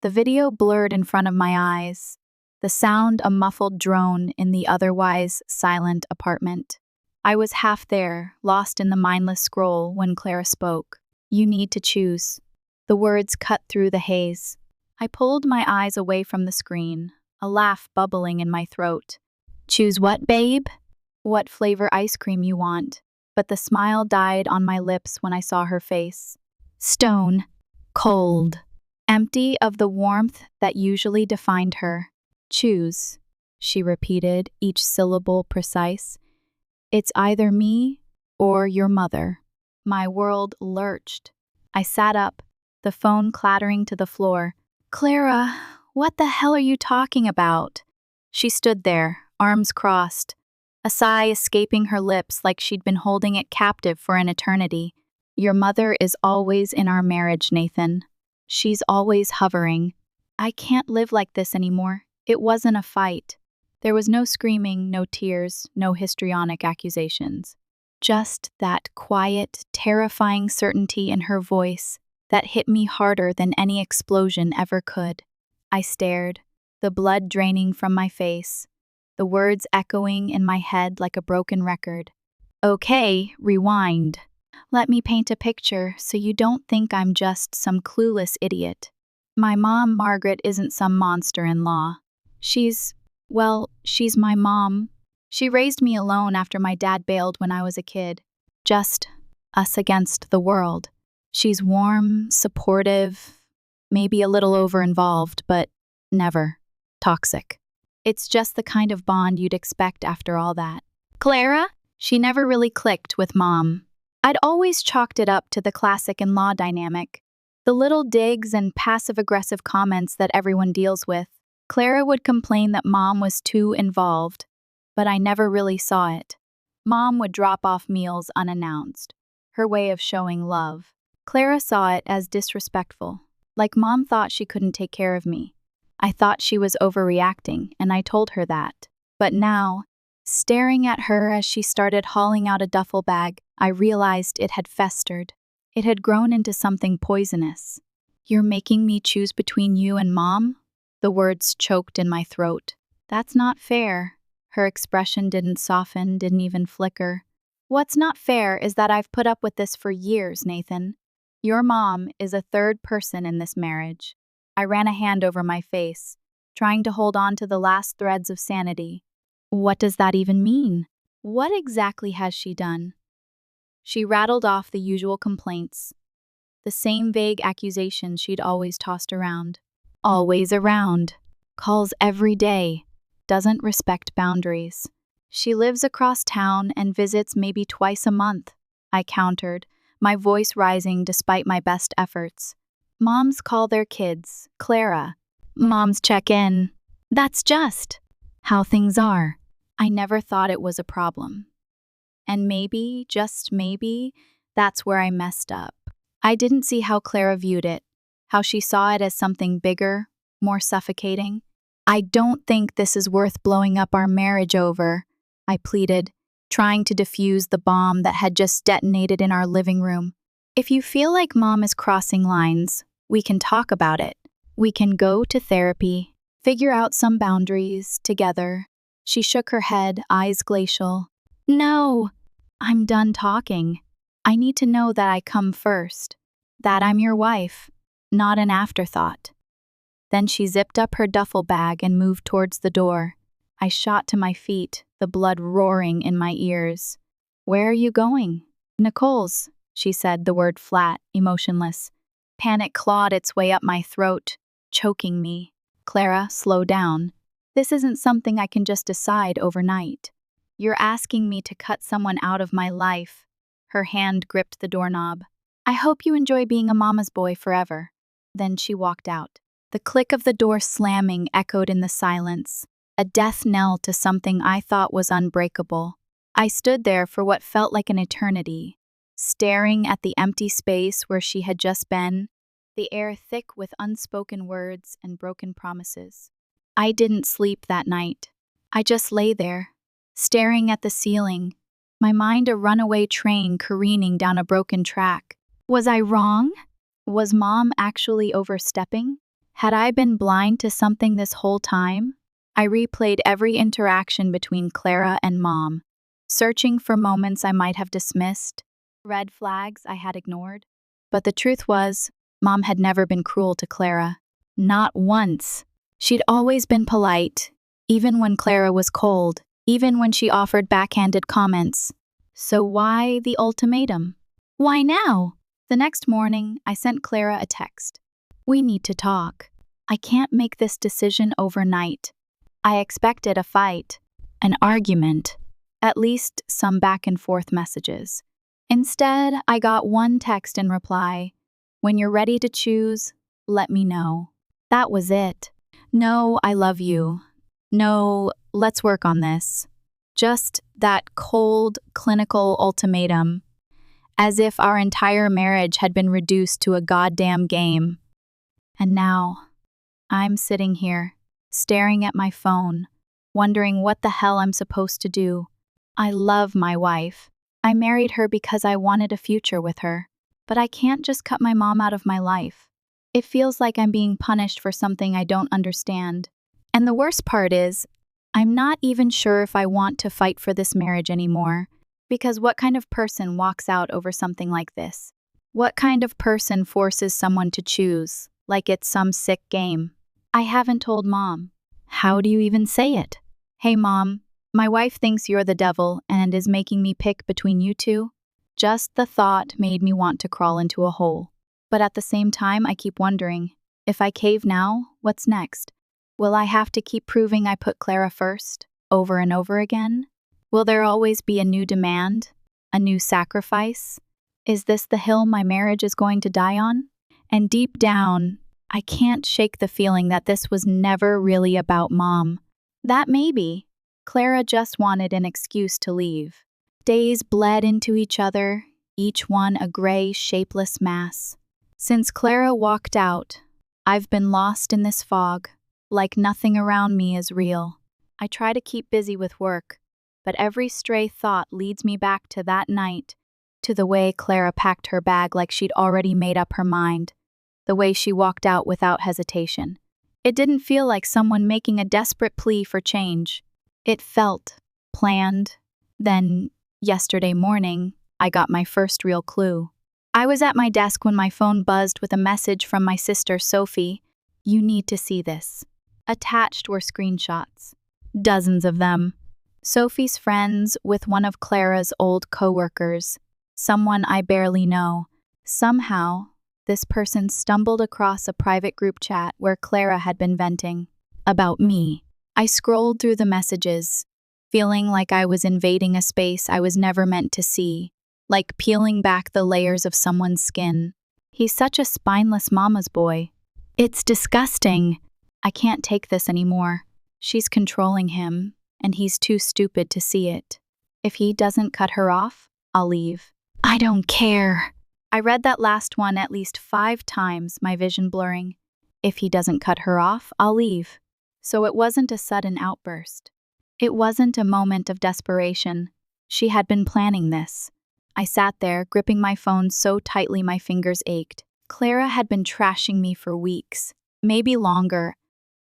The video blurred in front of my eyes, the sound a muffled drone in the otherwise silent apartment. I was half there, lost in the mindless scroll, when Clara spoke. "You need to choose." The words cut through the haze. I pulled my eyes away from the screen, a laugh bubbling in my throat. "Choose what, babe?" "What flavor ice cream you want." But the smile died on my lips when I saw her face. Stone. Cold. Empty of the warmth that usually defined her. "Choose," she repeated, each syllable precise. "It's either me or your mother." My world lurched. I sat up, the phone clattering to the floor. "Clara, what the hell are you talking about?" She stood there, arms crossed, a sigh escaping her lips like she'd been holding it captive for an eternity. "Your mother is always in our marriage, Nathan. She's always hovering. I can't live like this anymore." It wasn't a fight. There was no screaming, no tears, no histrionic accusations. Just that quiet, terrifying certainty in her voice that hit me harder than any explosion ever could. I stared, the blood draining from my face, the words echoing in my head like a broken record. "Okay, rewind. Let me paint a picture so you don't think I'm just some clueless idiot. My mom, Margaret, isn't some monster-in-law. She's my mom. She raised me alone after my dad bailed when I was a kid. Just us against the world. She's warm, supportive, maybe a little over-involved, but never toxic. It's just the kind of bond you'd expect after all that." Clara? She never really clicked with Mom. I'd always chalked it up to the classic in-law dynamic, the little digs and passive-aggressive comments that everyone deals with. Clara would complain that Mom was too involved, but I never really saw it. Mom would drop off meals unannounced, her way of showing love. Clara saw it as disrespectful, like Mom thought she couldn't take care of me. I thought she was overreacting, and I told her that. But now, staring at her as she started hauling out a duffel bag, I realized it had festered. It had grown into something poisonous. "You're making me choose between you and Mom?" The words choked in my throat. "That's not fair." Her expression didn't soften, didn't even flicker. "What's not fair is that I've put up with this for years, Nathan. Your mom is a third person in this marriage." I ran a hand over my face, trying to hold on to the last threads of sanity. "What does that even mean? What exactly has she done?" She rattled off the usual complaints, the same vague accusations she'd always tossed around. Always around. Calls every day. Doesn't respect boundaries. She lives across town and visits maybe twice a month, I countered, my voice rising despite my best efforts. Moms call their kids Clara. Moms check in. That's just how things are. I never thought it was a problem. And maybe, just maybe, that's where I messed up. I didn't see how Clara viewed it, how she saw it as something bigger, more suffocating. "I don't think this is worth blowing up our marriage over," I pleaded, trying to defuse the bomb that had just detonated in our living room. "If you feel like Mom is crossing lines, we can talk about it. We can go to therapy, figure out some boundaries together." She shook her head, eyes glacial. "No, I'm done talking. I need to know that I come first, that I'm your wife, not an afterthought." Then she zipped up her duffel bag and moved towards the door. I shot to my feet, the blood roaring in my ears. "Where are you going?" "Nicole's," she said, the word flat, emotionless. Panic clawed its way up my throat, choking me. "Clara, slow down. This isn't something I can just decide overnight. You're asking me to cut someone out of my life." Her hand gripped the doorknob. "I hope you enjoy being a mama's boy forever." Then she walked out. The click of the door slamming echoed in the silence, a death knell to something I thought was unbreakable. I stood there for what felt like an eternity, staring at the empty space where she had just been, the air thick with unspoken words and broken promises. I didn't sleep that night. I just lay there, staring at the ceiling, my mind a runaway train careening down a broken track. Was I wrong? Was Mom actually overstepping? Had I been blind to something this whole time? I replayed every interaction between Clara and Mom, searching for moments I might have dismissed, red flags I had ignored. But the truth was, Mom had never been cruel to Clara. Not once. She'd always been polite, even when Clara was cold, even when she offered backhanded comments. So why the ultimatum? Why now? The next morning, I sent Clara a text. We need to talk. I can't make this decision overnight. I expected a fight, an argument, at least some back and forth messages. Instead, I got one text in reply. When you're ready to choose, let me know. That was it. No, I love you. No, let's work on this. Just that cold, clinical ultimatum. As if our entire marriage had been reduced to a goddamn game. And now, I'm sitting here, staring at my phone, wondering what the hell I'm supposed to do. I love my wife. I married her because I wanted a future with her. But I can't just cut my mom out of my life. It feels like I'm being punished for something I don't understand. And the worst part is, I'm not even sure if I want to fight for this marriage anymore. Because what kind of person walks out over something like this? What kind of person forces someone to choose, like it's some sick game? I haven't told Mom. How do you even say it? Hey Mom, my wife thinks you're the devil and is making me pick between you two. Just the thought made me want to crawl into a hole. But at the same time, I keep wondering, if I cave now, what's next? Will I have to keep proving I put Clara first, over and over again? Will there always be a new demand? A new sacrifice? Is this the hill my marriage is going to die on? And deep down, I can't shake the feeling that this was never really about Mom. That maybe Clara just wanted an excuse to leave. Days bled into each other, each one a gray, shapeless mass. Since Clara walked out, I've been lost in this fog, like nothing around me is real. I try to keep busy with work, but every stray thought leads me back to that night, to the way Clara packed her bag like she'd already made up her mind, the way she walked out without hesitation. It didn't feel like someone making a desperate plea for change. It felt planned. Then, yesterday morning, I got my first real clue. I was at my desk when my phone buzzed with a message from my sister Sophie. You need to see this. Attached were screenshots. Dozens of them. Sophie's friends with one of Clara's old coworkers, someone I barely know. Somehow, this person stumbled across a private group chat where Clara had been venting about me. I scrolled through the messages, feeling like I was invading a space I was never meant to see, like peeling back the layers of someone's skin. He's such a spineless mama's boy. It's disgusting. I can't take this anymore. She's controlling him, and he's too stupid to see it. If he doesn't cut her off, I'll leave. I don't care. I read that last one at least 5 times, my vision blurring. If he doesn't cut her off, I'll leave. So it wasn't a sudden outburst. It wasn't a moment of desperation. She had been planning this. I sat there, gripping my phone so tightly my fingers ached. Clara had been trashing me for weeks, maybe longer,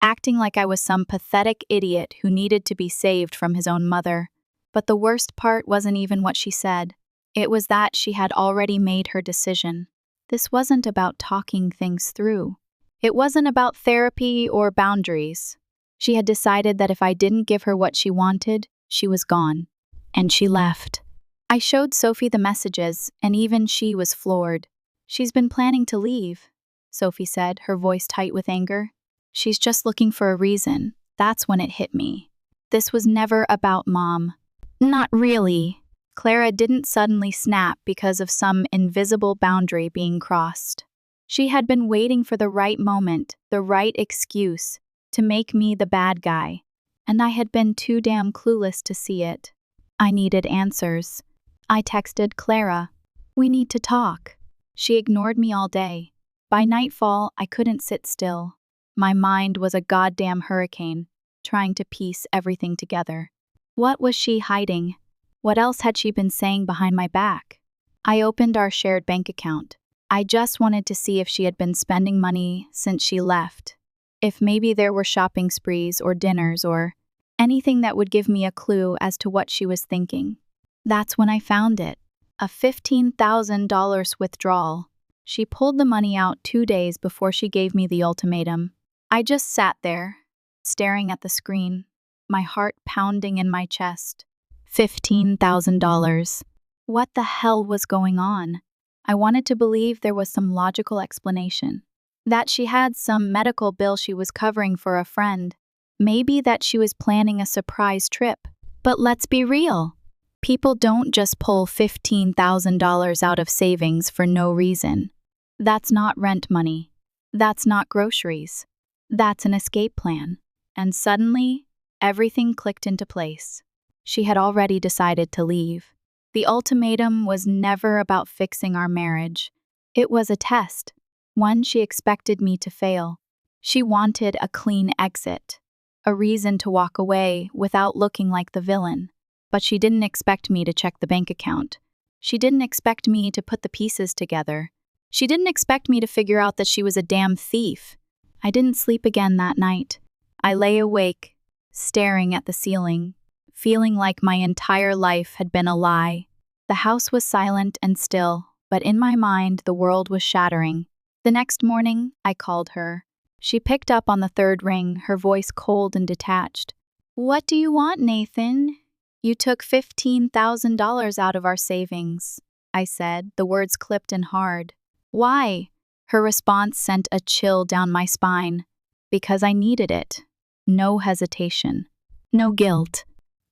acting like I was some pathetic idiot who needed to be saved from his own mother. But the worst part wasn't even what she said. It was that she had already made her decision. This wasn't about talking things through. It wasn't about therapy or boundaries. She had decided that if I didn't give her what she wanted, she was gone. And she left. I showed Sophie the messages, and even she was floored. She's been planning to leave, Sophie said, her voice tight with anger. She's just looking for a reason. That's when it hit me. This was never about Mom. Not really. Clara didn't suddenly snap because of some invisible boundary being crossed. She had been waiting for the right moment, the right excuse, to make me the bad guy, and I had been too damn clueless to see it. I needed answers. I texted Clara, "We need to talk." She ignored me all day. By nightfall, I couldn't sit still. My mind was a goddamn hurricane, trying to piece everything together. What was she hiding? What else had she been saying behind my back? I opened our shared bank account. I just wanted to see if she had been spending money since she left, if maybe there were shopping sprees or dinners or anything that would give me a clue as to what she was thinking. That's when I found it. A $15,000 withdrawal. She pulled the money out 2 days before she gave me the ultimatum. I just sat there, staring at the screen, my heart pounding in my chest. $15,000. What the hell was going on? I wanted to believe there was some logical explanation. That she had some medical bill she was covering for a friend. Maybe that she was planning a surprise trip. But let's be real. People don't just pull $15,000 out of savings for no reason. That's not rent money. That's not groceries. That's an escape plan. And suddenly, everything clicked into place. She had already decided to leave. The ultimatum was never about fixing our marriage. It was a test, one she expected me to fail. She wanted a clean exit, a reason to walk away without looking like the villain. But she didn't expect me to check the bank account. She didn't expect me to put the pieces together. She didn't expect me to figure out that she was a damn thief. I didn't sleep again that night. I lay awake, staring at the ceiling, feeling like my entire life had been a lie. The house was silent and still, but in my mind the world was shattering. The next morning, I called her. She picked up on the third ring, her voice cold and detached. "What do you want, Nathan? You took $15,000 out of our savings," I said, the words clipped and hard. "Why?" Her response sent a chill down my spine. Because I needed it. No hesitation. No guilt.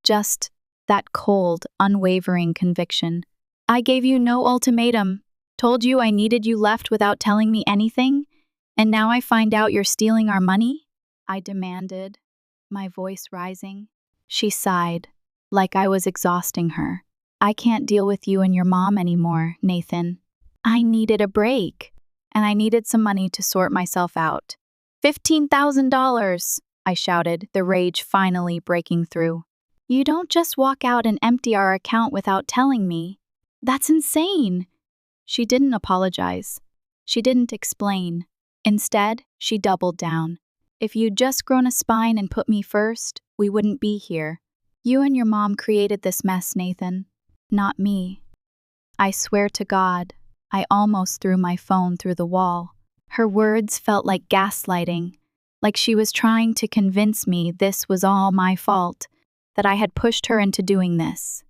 Just that cold, unwavering conviction. "I gave you no ultimatum. Told you I needed you left without telling me anything? And now I find out you're stealing our money?" I demanded, my voice rising. She sighed, like I was exhausting her. "I can't deal with you and your mom anymore, Nathan. I needed a break, and I needed some money to sort myself out." $15,000, I shouted, the rage finally breaking through. "You don't just walk out and empty our account without telling me. That's insane." She didn't apologize. She didn't explain. Instead, she doubled down. "If you'd just grown a spine and put me first, we wouldn't be here. You and your mom created this mess, Nathan, not me." I swear to God, I almost threw my phone through the wall. Her words felt like gaslighting, like she was trying to convince me this was all my fault, that I had pushed her into doing this.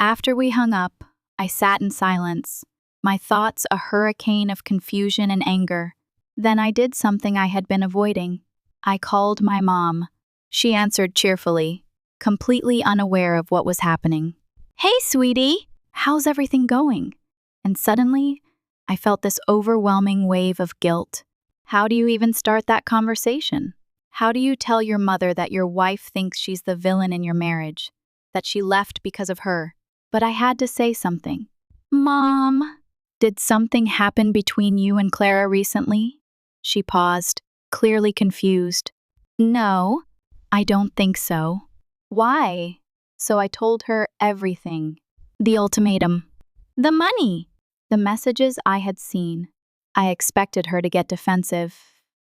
After we hung up, I sat in silence, my thoughts a hurricane of confusion and anger. Then I did something I had been avoiding. I called my mom. She answered cheerfully, completely unaware of what was happening. "Hey, sweetie, how's everything going?" And suddenly, I felt this overwhelming wave of guilt. How do you even start that conversation? How do you tell your mother that your wife thinks she's the villain in your marriage, that she left because of her? But I had to say something. "Mom, did something happen between you and Clara recently?" She paused, clearly confused. "No, I don't think so." "Why?" So I told her everything. The ultimatum. The money. The messages I had seen. I expected her to get defensive,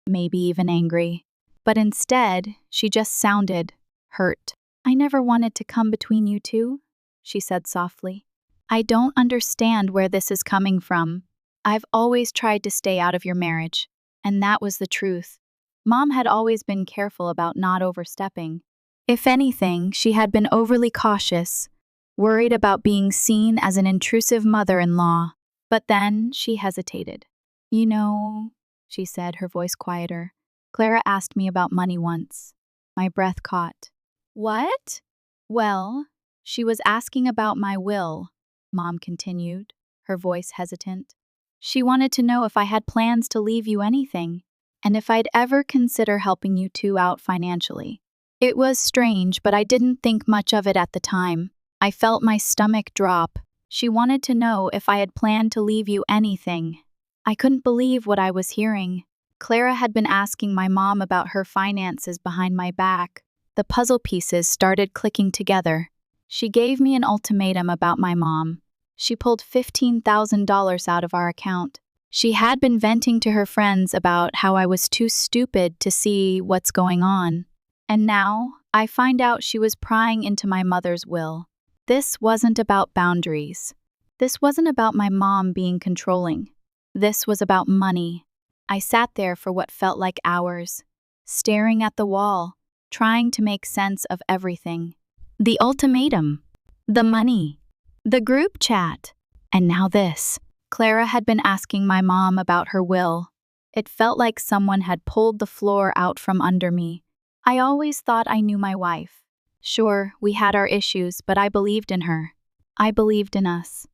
maybe even angry. But instead, she just sounded hurt. "I never wanted to come between you two," she said softly. "I don't understand where this is coming from. I've always tried to stay out of your marriage, and that was the truth. Mom had always been careful about not overstepping. If anything, she had been overly cautious, worried about being seen as an intrusive mother-in-law. But then she hesitated. "You know," she said, her voice quieter, "Clara asked me about money once." My breath caught. "What?" "Well, she was asking about my will," Mom continued, her voice hesitant. "She wanted to know if I had plans to leave you anything, and if I'd ever consider helping you two out financially." It was strange, but I didn't think much of it at the time. I felt my stomach drop. She wanted to know if I had planned to leave you anything. I couldn't believe what I was hearing. Clara had been asking my mom about her finances behind my back. The puzzle pieces started clicking together. She gave me an ultimatum about my mom. She pulled $15,000 out of our account. She had been venting to her friends about how I was too stupid to see what's going on. And now, I find out she was prying into my mother's will. This wasn't about boundaries. This wasn't about my mom being controlling. This was about money. I sat there for what felt like hours, staring at the wall, trying to make sense of everything. The ultimatum, the money, the group chat, and now this. Clara had been asking my mom about her will. It felt like someone had pulled the floor out from under me. I always thought I knew my wife. Sure, we had our issues, but I believed in her. I believed in us.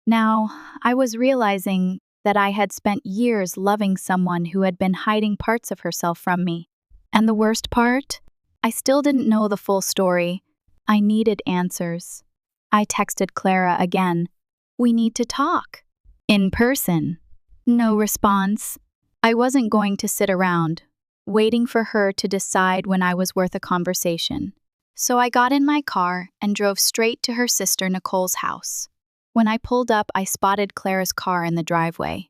Now, I was realizing that I had spent years loving someone who had been hiding parts of herself from me. And the worst part? I still didn't know the full story. I needed answers. I texted Clara again. We need to talk. In person. No response. I wasn't going to sit around, waiting for her to decide when I was worth a conversation. So I got in my car and drove straight to her sister Nicole's house. When I pulled up, I spotted Clara's car in the driveway.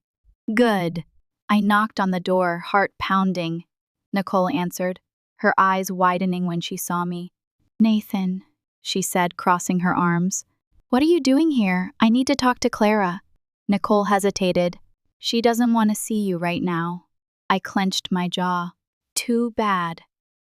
Good. I knocked on the door, heart pounding. Nicole answered, her eyes widening when she saw me. Nathan, she said, crossing her arms. What are you doing here? I need to talk to Clara. Nicole hesitated. She doesn't want to see you right now. I clenched my jaw. Too bad.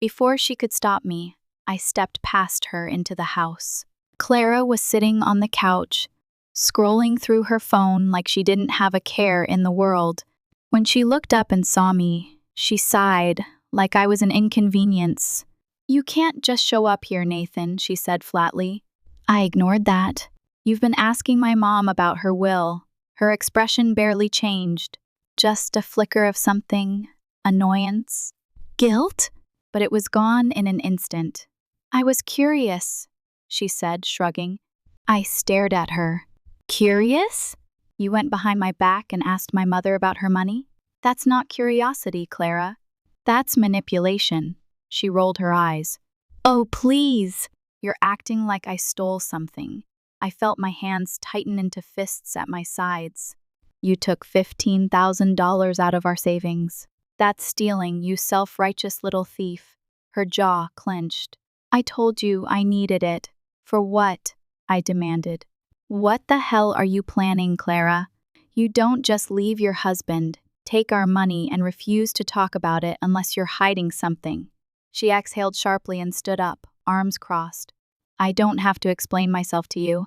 Before she could stop me, I stepped past her into the house. Clara was sitting on the couch, scrolling through her phone like she didn't have a care in the world. When she looked up and saw me, she sighed, like I was an inconvenience. You can't just show up here, Nathan, she said flatly. I ignored that. You've been asking my mom about her will. Her expression barely changed. Just a flicker of something, annoyance, guilt, but it was gone in an instant. I was curious, she said, shrugging. I stared at her. Curious? You went behind my back and asked my mother about her money? That's not curiosity, Clara. That's manipulation. She rolled her eyes. Oh, please. You're acting like I stole something. I felt my hands tighten into fists at my sides. You took $15,000 out of our savings. That's stealing, you self-righteous little thief. Her jaw clenched. I told you I needed it. For what? I demanded. What the hell are you planning, Clara? You don't just leave your husband, take our money, and refuse to talk about it unless you're hiding something. She exhaled sharply and stood up, arms crossed. I don't have to explain myself to you.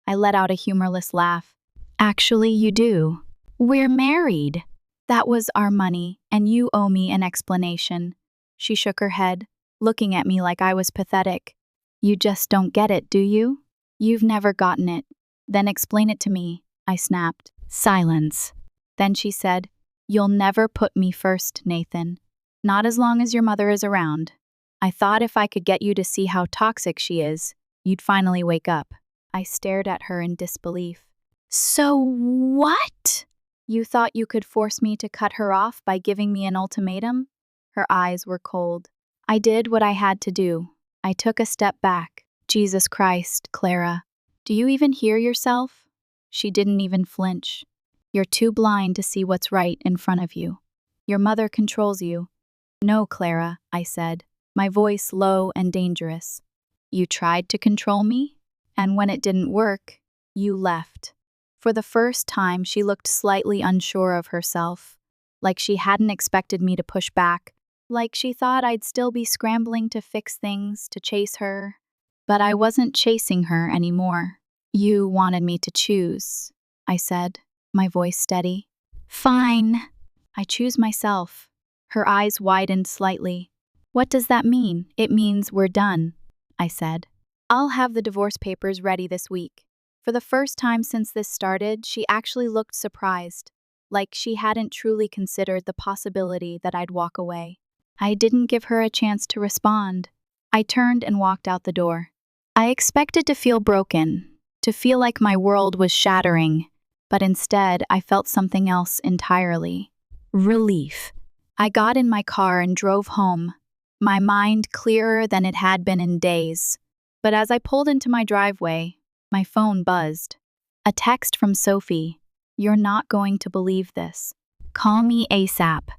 I let out a humorless laugh. Actually, you do. We're married. That was our money, and you owe me an explanation. She shook her head, looking at me like I was pathetic. You just don't get it, do you? You've never gotten it. Then explain it to me, I snapped. Silence. Then she said, You'll never put me first, Nathan. Not as long as your mother is around. I thought if I could get you to see how toxic she is, you'd finally wake up. I stared at her in disbelief. So what? You thought you could force me to cut her off by giving me an ultimatum? Her eyes were cold. I did what I had to do. I took a step back. Jesus Christ, Clara. Do you even hear yourself? She didn't even flinch. You're too blind to see what's right in front of you. Your mother controls you. No, Clara, I said, my voice low and dangerous. You tried to control me, and when it didn't work, you left. For the first time, she looked slightly unsure of herself, like she hadn't expected me to push back, like she thought I'd still be scrambling to fix things, to chase her. But I wasn't chasing her anymore. You wanted me to choose, I said, my voice steady. Fine. I choose myself. Her eyes widened slightly. What does that mean? It means we're done, I said. I'll have the divorce papers ready this week. For the first time since this started, she actually looked surprised, like she hadn't truly considered the possibility that I'd walk away. I didn't give her a chance to respond. I turned and walked out the door. I expected to feel broken, to feel like my world was shattering, but instead I felt something else entirely. Relief. I got in my car and drove home, my mind clearer than it had been in days. But as I pulled into my driveway, my phone buzzed. A text from Sophie. You're not going to believe this. Call me ASAP.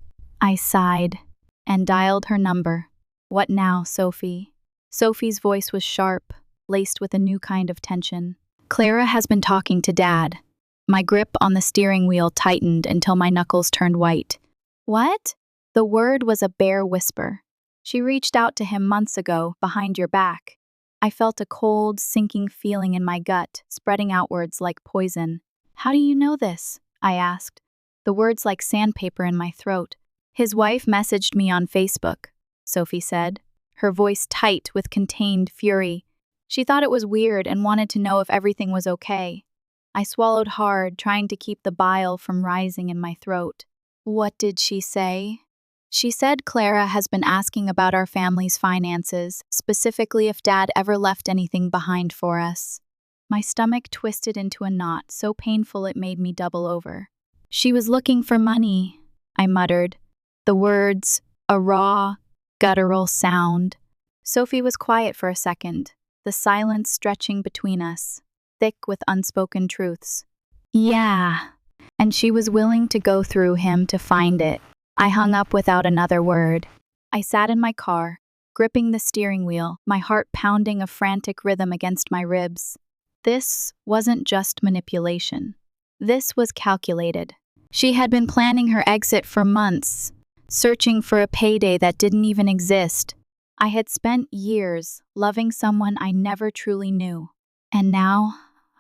I sighed and dialed her number. What now, Sophie? Sophie's voice was sharp, laced with a new kind of tension. Clara has been talking to Dad. My grip on the steering wheel tightened until my knuckles turned white. What? The word was a bare whisper. She reached out to him months ago, behind your back. I felt a cold, sinking feeling in my gut, spreading outwards like poison. How do you know this? I asked, the words like sandpaper in my throat. His wife messaged me on Facebook, Sophie said, her voice tight with contained fury. She thought it was weird and wanted to know if everything was okay. I swallowed hard, trying to keep the bile from rising in my throat. What did she say? She said Clara has been asking about our family's finances, specifically if Dad ever left anything behind for us. My stomach twisted into a knot so painful it made me double over. She was looking for money, I muttered. The words, a raw, guttural sound. Sophie was quiet for a second, the silence stretching between us, thick with unspoken truths. Yeah, and she was willing to go through him to find it. I hung up without another word. I sat in my car, gripping the steering wheel, my heart pounding a frantic rhythm against my ribs. This wasn't just manipulation. This was calculated. She had been planning her exit for months, searching for a payday that didn't even exist. I had spent years loving someone I never truly knew. And now,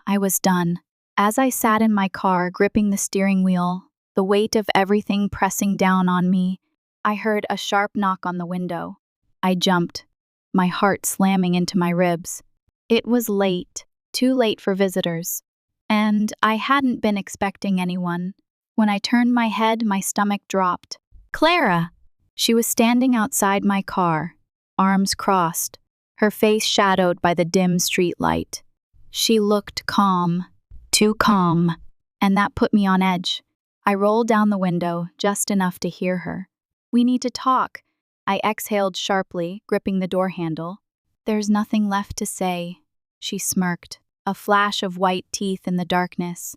I was done. As I sat in my car, gripping the steering wheel, the weight of everything pressing down on me, I heard a sharp knock on the window. I jumped, my heart slamming into my ribs. It was late, too late for visitors. And I hadn't been expecting anyone. When I turned my head, my stomach dropped. Clara! She was standing outside my car, arms crossed, her face shadowed by the dim street light. She looked calm, too calm, and that put me on edge. I rolled down the window, just enough to hear her. We need to talk. I exhaled sharply, gripping the door handle. There's nothing left to say, she smirked, a flash of white teeth in the darkness.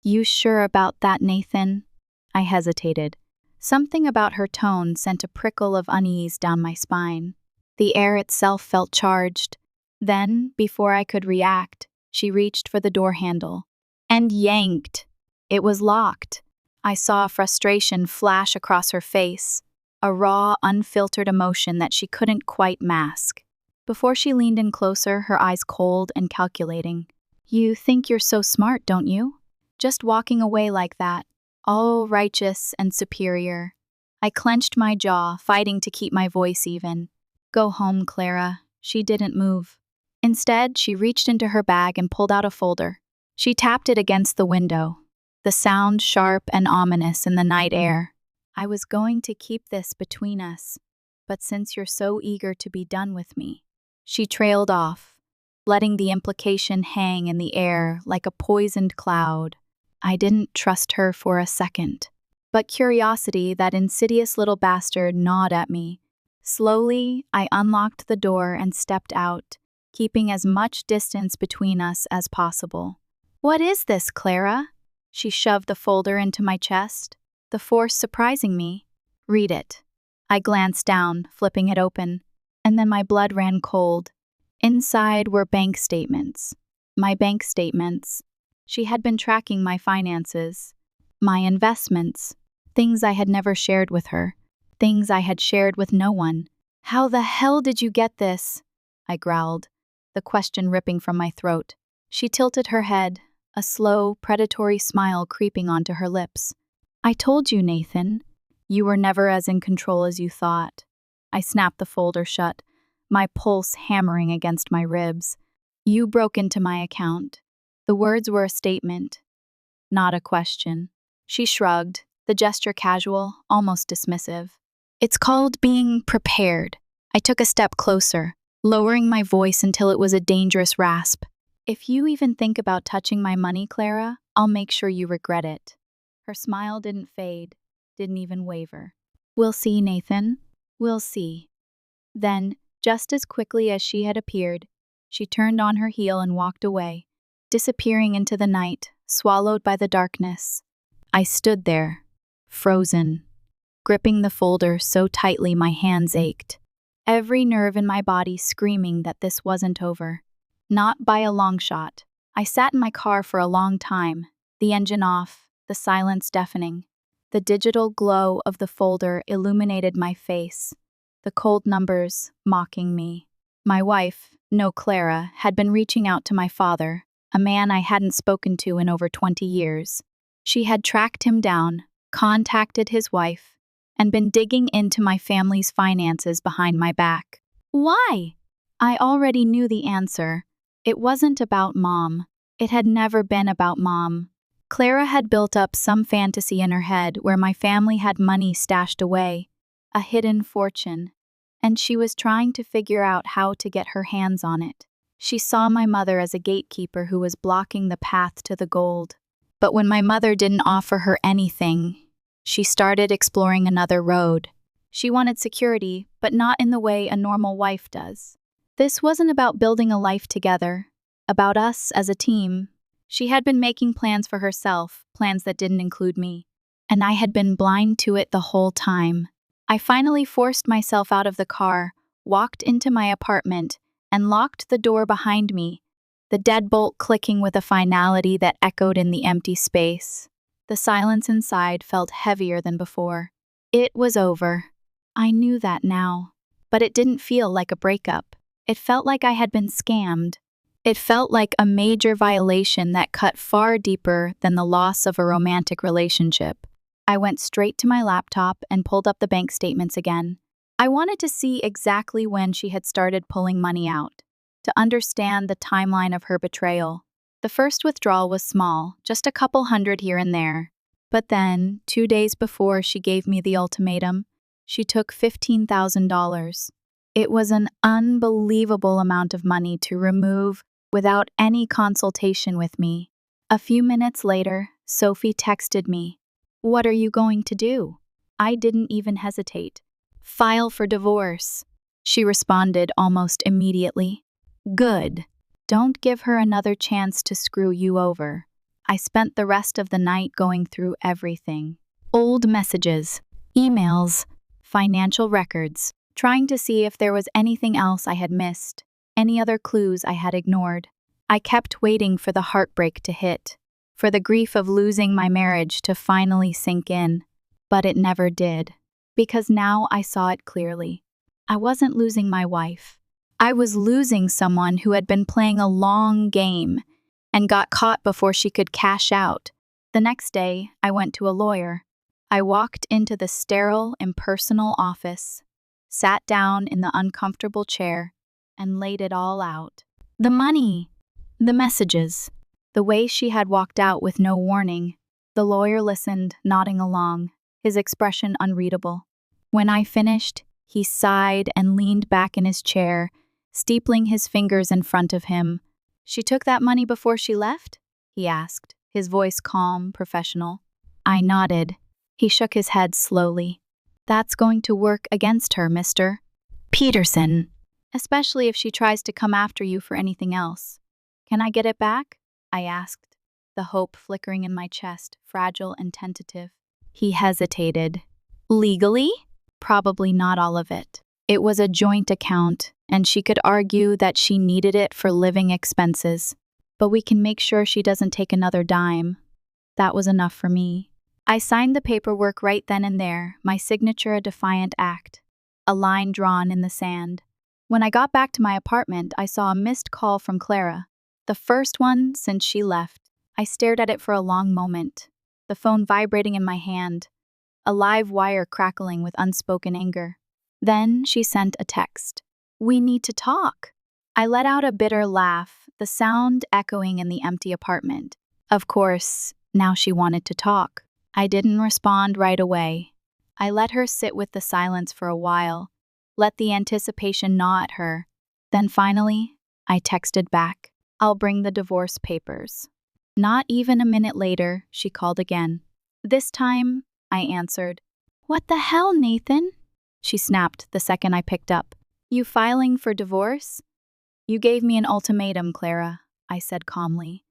You sure about that, Nathan? I hesitated. Something about her tone sent a prickle of unease down my spine. The air itself felt charged. Then, before I could react, she reached for the door handle and yanked. It was locked. I saw frustration flash across her face, a raw, unfiltered emotion that she couldn't quite mask. Before she leaned in closer, her eyes cold and calculating. You think you're so smart, don't you? Just walking away like that, all righteous and superior. I clenched my jaw, fighting to keep my voice even. Go home, Clara. She didn't move. Instead, she reached into her bag and pulled out a folder. She tapped it against the window, the sound sharp and ominous in the night air. I was going to keep this between us, but since you're so eager to be done with me. She trailed off, letting the implication hang in the air like a poisoned cloud. I didn't trust her for a second, but curiosity, that insidious little bastard, gnawed at me. Slowly, I unlocked the door and stepped out, keeping as much distance between us as possible. What is this, Clara? She shoved the folder into my chest, the force surprising me. Read it. I glanced down, flipping it open, and then my blood ran cold. Inside were bank statements. My bank statements. She had been tracking my finances, my investments, things I had never shared with her, things I had shared with no one. How the hell did you get this? I growled, the question ripping from my throat. She tilted her head, a slow, predatory smile creeping onto her lips. I told you, Nathan. You were never as in control as you thought. I snapped the folder shut, my pulse hammering against my ribs. You broke into my account. The words were a statement, not a question. She shrugged, the gesture casual, almost dismissive. It's called being prepared. I took a step closer, lowering my voice until it was a dangerous rasp. If you even think about touching my money, Clara, I'll make sure you regret it. Her smile didn't fade, didn't even waver. We'll see, Nathan. We'll see. Then, just as quickly as she had appeared, she turned on her heel and walked away, disappearing into the night, swallowed by the darkness. I stood there, frozen, gripping the folder so tightly my hands ached. Every nerve in my body screaming that this wasn't over. Not by a long shot. I sat in my car for a long time, the engine off, the silence deafening. The digital glow of the folder illuminated my face, the cold numbers mocking me. My wife, no Clara, had been reaching out to my father, a man I hadn't spoken to in over 20 years. She had tracked him down, contacted his wife, and been digging into my family's finances behind my back. Why? I already knew the answer. It wasn't about Mom. It had never been about Mom. Clara had built up some fantasy in her head where my family had money stashed away, a hidden fortune, and she was trying to figure out how to get her hands on it. She saw my mother as a gatekeeper who was blocking the path to the gold. But when my mother didn't offer her anything, she started exploring another road. She wanted security, but not in the way a normal wife does. This wasn't about building a life together, about us as a team. She had been making plans for herself, plans that didn't include me, and I had been blind to it the whole time. I finally forced myself out of the car, walked into my apartment, and locked the door behind me, the deadbolt clicking with a finality that echoed in the empty space. The silence inside felt heavier than before. It was over. I knew that now, but it didn't feel like a breakup. It felt like I had been scammed. It felt like a major violation that cut far deeper than the loss of a romantic relationship. I went straight to my laptop and pulled up the bank statements again. I wanted to see exactly when she had started pulling money out, to understand the timeline of her betrayal. The first withdrawal was small, just a couple hundred here and there. But then, 2 days before she gave me the ultimatum, she took $15,000. It was an unbelievable amount of money to remove without any consultation with me. A few minutes later, Sophie texted me, "What are you going to do?" I didn't even hesitate. "File for divorce." She responded almost immediately. "Good. Don't give her another chance to screw you over." I spent the rest of the night going through everything. Old messages, emails, financial records, trying to see if there was anything else I had missed, any other clues I had ignored. I kept waiting for the heartbreak to hit, for the grief of losing my marriage to finally sink in. But it never did, because now I saw it clearly. I wasn't losing my wife. I was losing someone who had been playing a long game and got caught before she could cash out. The next day, I went to a lawyer. I walked into the sterile, impersonal office, sat down in the uncomfortable chair, and laid it all out. The money, the messages, the way she had walked out with no warning. The lawyer listened, nodding along, his expression unreadable. When I finished, he sighed and leaned back in his chair, steepling his fingers in front of him. "She took that money before she left?" he asked, his voice calm, professional. I nodded. He shook his head slowly. "That's going to work against her, Mr. Peterson, especially if she tries to come after you for anything else." "Can I get it back?" I asked, the hope flickering in my chest, fragile and tentative. He hesitated. "Legally? Probably not all of it. It was a joint account, and she could argue that she needed it for living expenses. But we can make sure she doesn't take another dime." That was enough for me. I signed the paperwork right then and there, my signature a defiant act, a line drawn in the sand. When I got back to my apartment, I saw a missed call from Clara, the first one since she left. I stared at it for a long moment, the phone vibrating in my hand, a live wire crackling with unspoken anger. Then she sent a text. "We need to talk." I let out a bitter laugh, the sound echoing in the empty apartment. Of course, now she wanted to talk. I didn't respond right away. I let her sit with the silence for a while, let the anticipation gnaw at her. Then finally, I texted back, "I'll bring the divorce papers." Not even a minute later, she called again. This time, I answered. "What the hell, Nathan?" she snapped the second I picked up. "You filing for divorce?" "You gave me an ultimatum, Clara," I said calmly,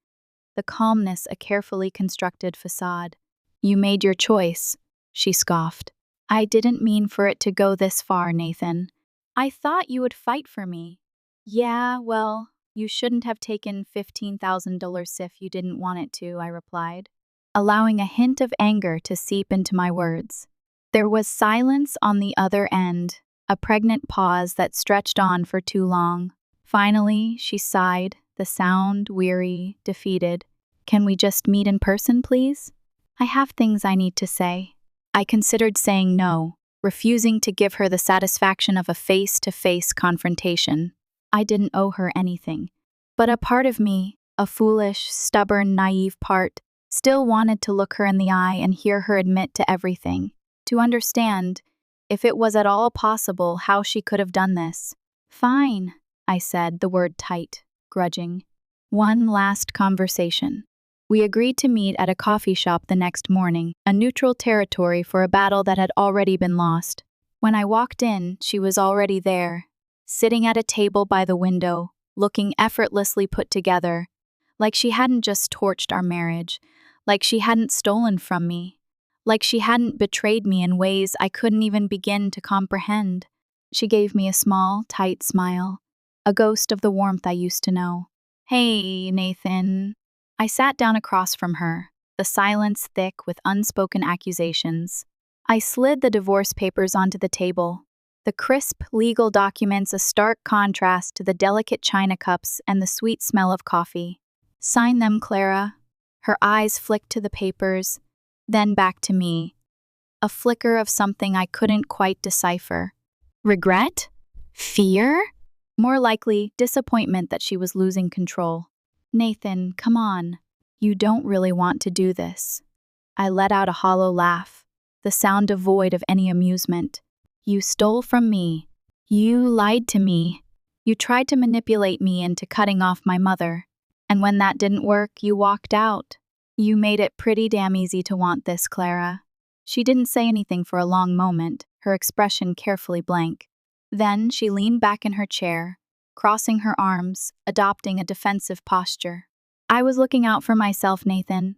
the calmness a carefully constructed facade. "You made your choice. she scoffed. I didn't mean for it to go this far, Nathan. I thought you would fight for me. Yeah, well, you shouldn't have taken $15,000 if you didn't want it to, I replied, allowing a hint of anger to seep into my words. There was silence on the other end, a pregnant pause that stretched on for too long. Finally, she sighed, the sound weary, defeated. Can we just meet in person, please? I have things I need to say. I considered saying no, refusing to give her the satisfaction of a face-to-face confrontation. I didn't owe her anything. But a part of me, a foolish, stubborn, naive part, still wanted to look her in the eye and hear her admit to everything. To understand, if it was at all possible, how she could have done this. Fine, I said, the word tight, grudging. One last conversation. We agreed to meet at a coffee shop the next morning, a neutral territory for a battle that had already been lost. When I walked in, she was already there, sitting at a table by the window, looking effortlessly put together, like she hadn't just torched our marriage, like she hadn't stolen from me, like she hadn't betrayed me in ways I couldn't even begin to comprehend. She gave me a small, tight smile, a ghost of the warmth I used to know. Hey, Nathan. I sat down across from her, the silence thick with unspoken accusations. I slid the divorce papers onto the table, the crisp legal documents a stark contrast to the delicate china cups and the sweet smell of coffee. Sign them, Clara. Her eyes flicked to the papers, then back to me, a flicker of something I couldn't quite decipher. Regret? Fear? More likely, disappointment that she was losing control. Nathan, come on. You don't really want to do this. I let out a hollow laugh, the sound devoid of any amusement. You stole from me. You lied to me. You tried to manipulate me into cutting off my mother. And when that didn't work, you walked out. You made it pretty damn easy to want this, Clara. She didn't say anything for a long moment, her expression carefully blank. Then she leaned back in her chair, crossing her arms, adopting a defensive posture. I was looking out for myself, Nathan.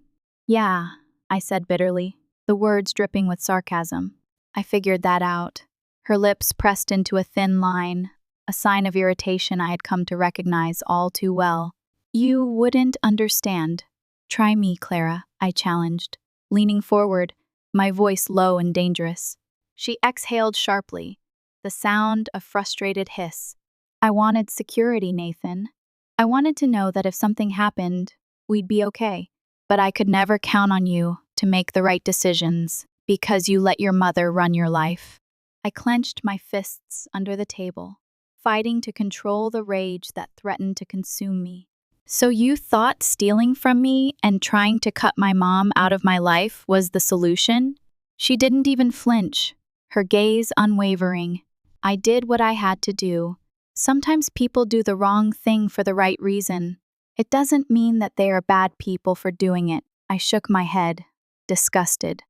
Yeah, I said bitterly, the words dripping with sarcasm. I figured that out. Her lips pressed into a thin line, a sign of irritation I had come to recognize all too well. You wouldn't understand. Try me, Clara, I challenged, leaning forward, my voice low and dangerous. She exhaled sharply, the sound a frustrated hiss. I wanted security, Nathan. I wanted to know that if something happened, we'd be okay. But I could never count on you to make the right decisions because you let your mother run your life. I clenched my fists under the table, fighting to control the rage that threatened to consume me. So you thought stealing from me and trying to cut my mom out of my life was the solution? She didn't even flinch, her gaze unwavering. I did what I had to do. Sometimes people do the wrong thing for the right reason. It doesn't mean that they are bad people for doing it. I shook my head, disgusted.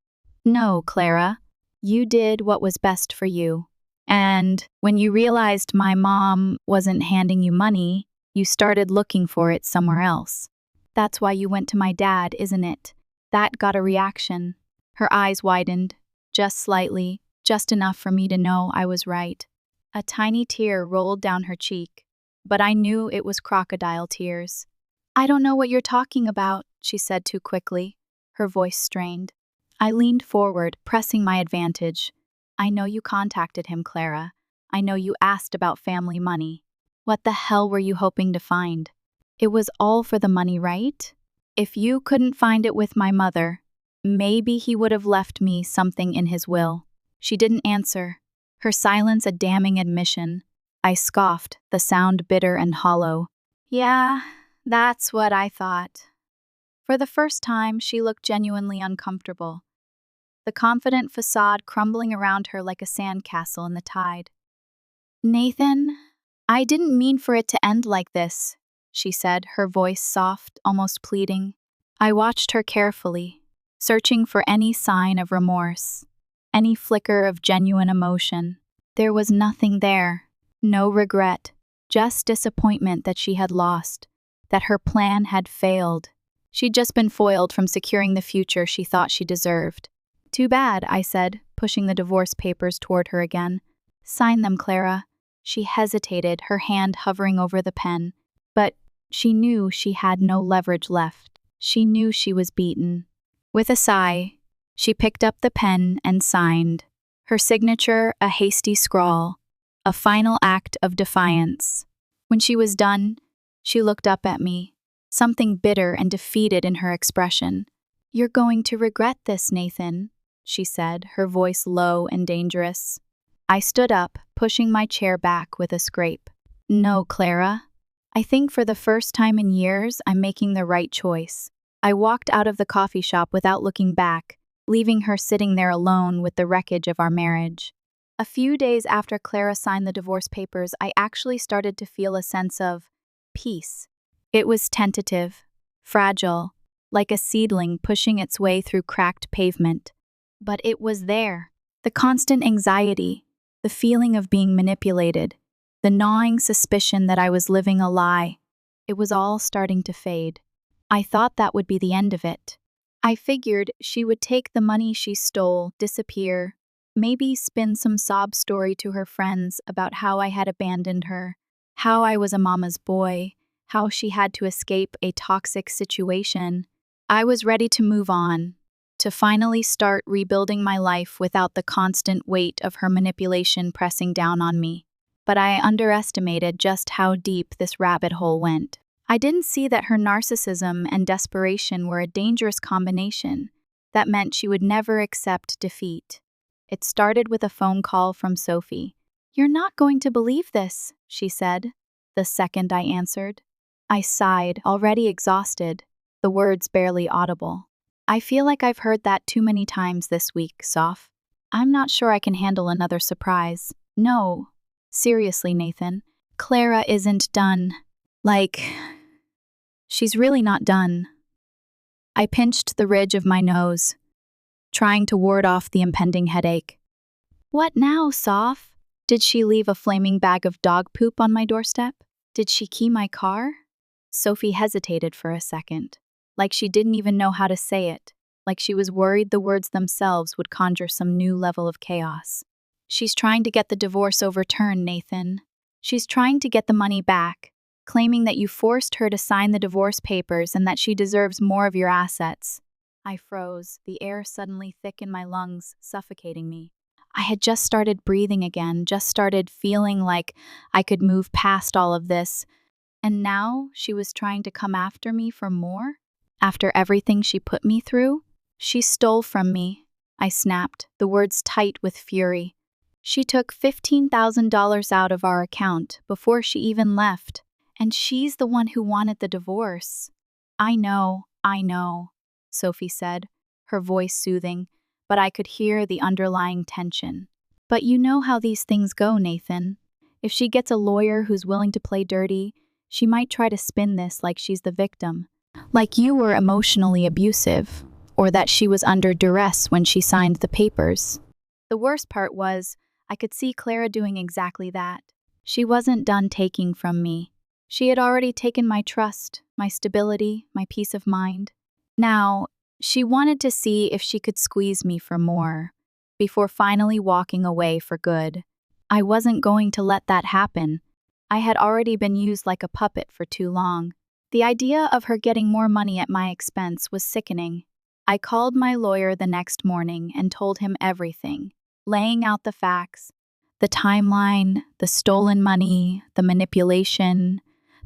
No, Clara, you did what was best for you. And when you realized my mom wasn't handing you money, you started looking for it somewhere else. That's why you went to my dad, isn't it? That got a reaction. Her eyes widened, just slightly, just enough for me to know I was right. A tiny tear rolled down her cheek, but I knew it was crocodile tears. I don't know what you're talking about, she said too quickly, her voice strained. I leaned forward, pressing my advantage. I know you contacted him, Clara. I know you asked about family money. What the hell were you hoping to find? It was all for the money, right? If you couldn't find it with my mother, maybe he would have left me something in his will. She didn't answer, her silence a damning admission. I scoffed, the sound bitter and hollow. Yeah, that's what I thought. For the first time, she looked genuinely uncomfortable, the confident facade crumbling around her like a sandcastle in the tide. Nathan, I didn't mean for it to end like this, she said, her voice soft, almost pleading. I watched her carefully, searching for any sign of remorse, any flicker of genuine emotion. There was nothing there, no regret, just disappointment that she had lost, that her plan had failed. She'd just been foiled from securing the future she thought she deserved. Too bad, I said, pushing the divorce papers toward her again. Sign them, Clara. She hesitated, her hand hovering over the pen. But she knew she had no leverage left. She knew she was beaten. With a sigh, she picked up the pen and signed. Her signature a hasty scrawl, a final act of defiance. When she was done, she looked up at me, something bitter and defeated in her expression. You're going to regret this, Nathan, she said, her voice low and dangerous. I stood up, pushing my chair back with a scrape. No, Clara. I think for the first time in years, I'm making the right choice. I walked out of the coffee shop without looking back, leaving her sitting there alone with the wreckage of our marriage. A few days after Clara signed the divorce papers, I actually started to feel a sense of peace. It was tentative, fragile, like a seedling pushing its way through cracked pavement. But it was there. The constant anxiety, the feeling of being manipulated, the gnawing suspicion that I was living a lie. It was all starting to fade. I thought that would be the end of it. I figured she would take the money she stole, disappear, maybe spin some sob story to her friends about how I had abandoned her, how I was a mama's boy, how she had to escape a toxic situation. I was ready to move on, to finally start rebuilding my life without the constant weight of her manipulation pressing down on me. But I underestimated just how deep this rabbit hole went. I didn't see that her narcissism and desperation were a dangerous combination that meant she would never accept defeat. It started with a phone call from Sophie. You're not going to believe this, she said, the second I answered. I sighed, already exhausted, the words barely audible. I feel like I've heard that too many times this week, Soph. I'm not sure I can handle another surprise. No, seriously, Nathan, Clara isn't done. She's really not done. I pinched the ridge of my nose, trying to ward off the impending headache. What now, Soph? Did she leave a flaming bag of dog poop on my doorstep? Did she key my car? Sophie hesitated for a second, like she didn't even know how to say it, like she was worried the words themselves would conjure some new level of chaos. She's trying to get the divorce overturned, Nathan. She's trying to get the money back, claiming that you forced her to sign the divorce papers and that she deserves more of your assets. I froze, the air suddenly thick in my lungs, suffocating me. I had just started breathing again, just started feeling like I could move past all of this. And now she was trying to come after me for more? After everything she put me through? She stole from me, I snapped, the words tight with fury. She took $15,000 out of our account before she even left. And she's the one who wanted the divorce. I know, Sophie said, her voice soothing, but I could hear the underlying tension. But you know how these things go, Nathan. If she gets a lawyer who's willing to play dirty, she might try to spin this like she's the victim. Like you were emotionally abusive, or that she was under duress when she signed the papers. The worst part was, I could see Clara doing exactly that. She wasn't done taking from me. She had already taken my trust, my stability, my peace of mind. Now, she wanted to see if she could squeeze me for more, before finally walking away for good. I wasn't going to let that happen. I had already been used like a puppet for too long. The idea of her getting more money at my expense was sickening. I called my lawyer the next morning and told him everything, laying out the facts, the timeline, the stolen money, the manipulation,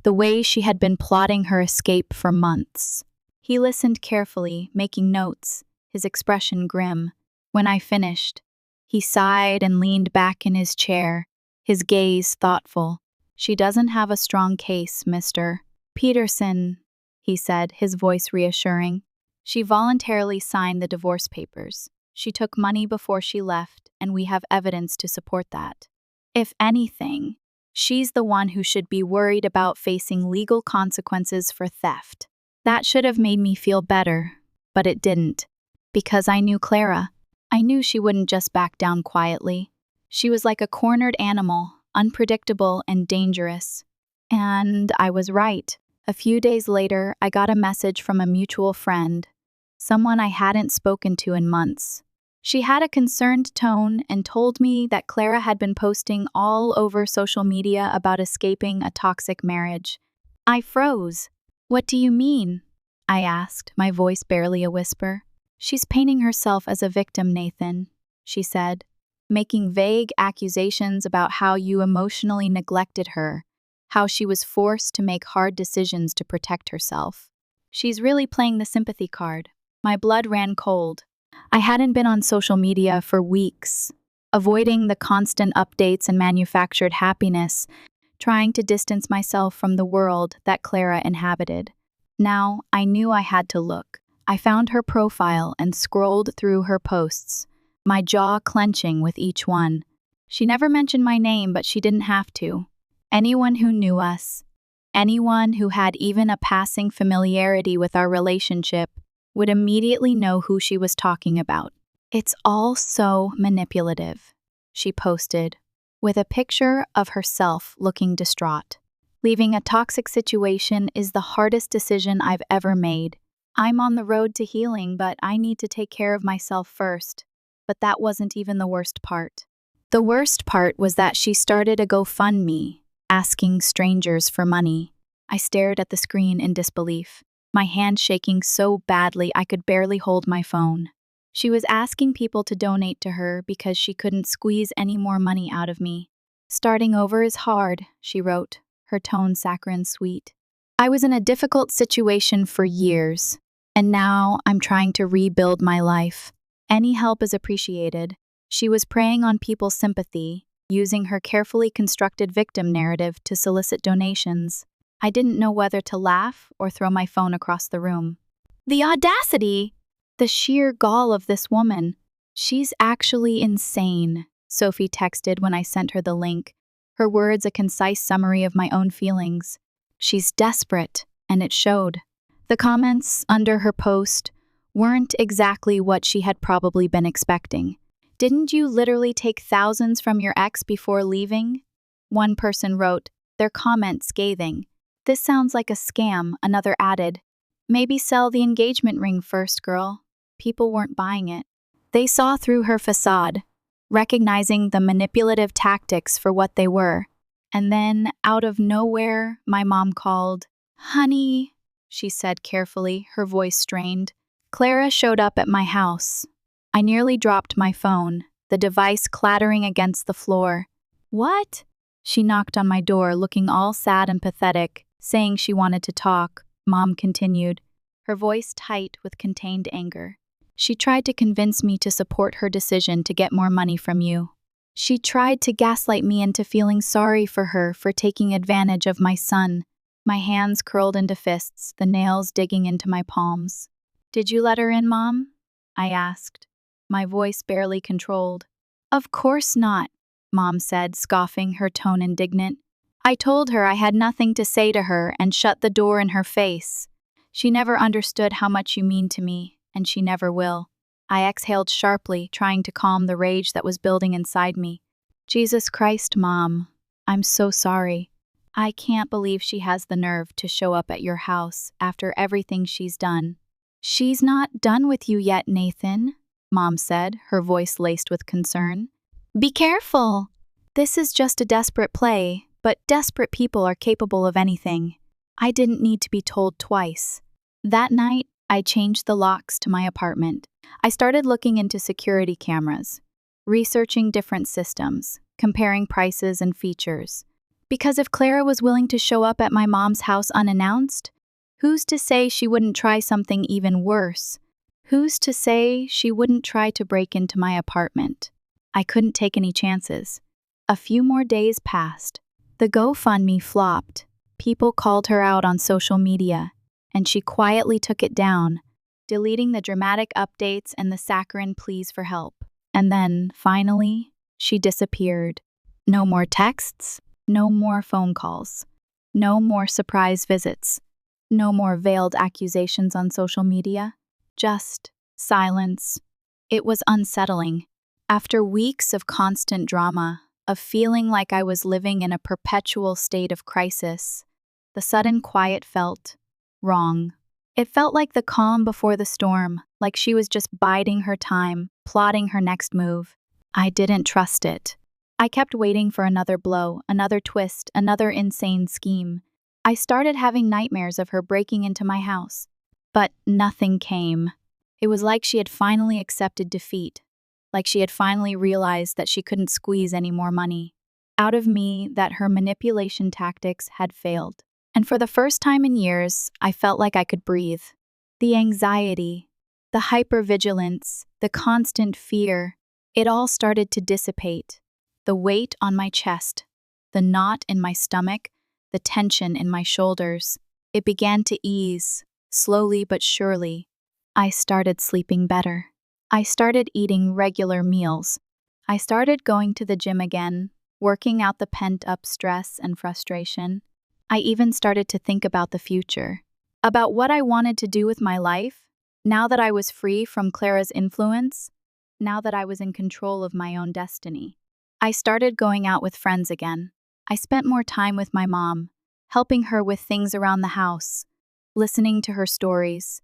the way she had been plotting her escape for months. He listened carefully, making notes, his expression grim. When I finished, he sighed and leaned back in his chair, his gaze thoughtful. She doesn't have a strong case, Mr. Peterson, he said, his voice reassuring. She voluntarily signed the divorce papers. She took money before she left, and we have evidence to support that. If anything, she's the one who should be worried about facing legal consequences for theft. That should have made me feel better, but it didn't. Because I knew Clara. I knew she wouldn't just back down quietly. She was like a cornered animal, unpredictable and dangerous. And I was right. A few days later, I got a message from a mutual friend, someone I hadn't spoken to in months. She had a concerned tone and told me that Clara had been posting all over social media about escaping a toxic marriage. I froze. "What do you mean?" I asked, my voice barely a whisper. "She's painting herself as a victim, Nathan," she said, "making vague accusations about how you emotionally neglected her, how she was forced to make hard decisions to protect herself. She's really playing the sympathy card." My blood ran cold. I hadn't been on social media for weeks, avoiding the constant updates and manufactured happiness, trying to distance myself from the world that Clara inhabited. Now, I knew I had to look. I found her profile and scrolled through her posts, my jaw clenching with each one. She never mentioned my name, but she didn't have to. Anyone who knew us, anyone who had even a passing familiarity with our relationship, would immediately know who she was talking about. "It's all so manipulative," she posted, with a picture of herself looking distraught. "Leaving a toxic situation is the hardest decision I've ever made. I'm on the road to healing, but I need to take care of myself first." But that wasn't even the worst part. The worst part was that she started a GoFundMe, asking strangers for money. I stared at the screen in disbelief, my hand shaking so badly I could barely hold my phone. She was asking people to donate to her because she couldn't squeeze any more money out of me. "Starting over is hard," she wrote, her tone saccharine sweet. "I was in a difficult situation for years, and now I'm trying to rebuild my life. Any help is appreciated." She was preying on people's sympathy, using her carefully constructed victim narrative to solicit donations. I didn't know whether to laugh or throw my phone across the room. The audacity! The sheer gall of this woman. "She's actually insane," Sophie texted when I sent her the link, her words a concise summary of my own feelings. "She's desperate," and it showed. The comments under her post weren't exactly what she had probably been expecting. "Didn't you literally take thousands from your ex before leaving?" One person wrote, their comment scathing. "This sounds like a scam," another added. "Maybe sell the engagement ring first, girl." People weren't buying it. They saw through her facade, recognizing the manipulative tactics for what they were. And then, out of nowhere, my mom called. "Honey," she said carefully, her voice strained. Clara showed up at my house. I nearly dropped my phone, the device clattering against the floor. "What?" She knocked on my door, looking all sad and pathetic, saying she wanted to talk. Mom continued, her voice tight with contained anger. "She tried to convince me to support her decision to get more money from you. She tried to gaslight me into feeling sorry for her for taking advantage of my son." My hands curled into fists, the nails digging into my palms. "Did you let her in, Mom?" I asked, my voice barely controlled. "Of course not," Mom said, scoffing, her tone indignant. "I told her I had nothing to say to her and shut the door in her face. She never understood how much you mean to me, and she never will." I exhaled sharply, trying to calm the rage that was building inside me. "Jesus Christ, Mom. I'm so sorry. I can't believe she has the nerve to show up at your house after everything she's done." "She's not done with you yet, Nathan," Mom said, her voice laced with concern. "Be careful. This is just a desperate play, but desperate people are capable of anything." I didn't need to be told twice. That night, I changed the locks to my apartment. I started looking into security cameras, researching different systems, comparing prices and features. Because if Clara was willing to show up at my mom's house unannounced, who's to say she wouldn't try something even worse? Who's to say she wouldn't try to break into my apartment? I couldn't take any chances. A few more days passed. The GoFundMe flopped. People called her out on social media, and she quietly took it down, deleting the dramatic updates and the saccharine pleas for help. And then, finally, she disappeared. No more texts, no more phone calls, no more surprise visits, no more veiled accusations on social media, just silence. It was unsettling. After weeks of constant drama, of feeling like I was living in a perpetual state of crisis, the sudden quiet felt wrong. It felt like the calm before the storm, like she was just biding her time, plotting her next move. I didn't trust it. I kept waiting for another blow, another twist, another insane scheme. I started having nightmares of her breaking into my house. But nothing came. It was like she had finally accepted defeat, like she had finally realized that she couldn't squeeze any more money out of me, that her manipulation tactics had failed. And for the first time in years, I felt like I could breathe. The anxiety, the hypervigilance, the constant fear, it all started to dissipate. The weight on my chest, the knot in my stomach, the tension in my shoulders, it began to ease, slowly but surely. I started sleeping better. I started eating regular meals. I started going to the gym again, working out the pent-up stress and frustration. I even started to think about the future, about what I wanted to do with my life, now that I was free from Clara's influence, now that I was in control of my own destiny. I started going out with friends again. I spent more time with my mom, helping her with things around the house, listening to her stories,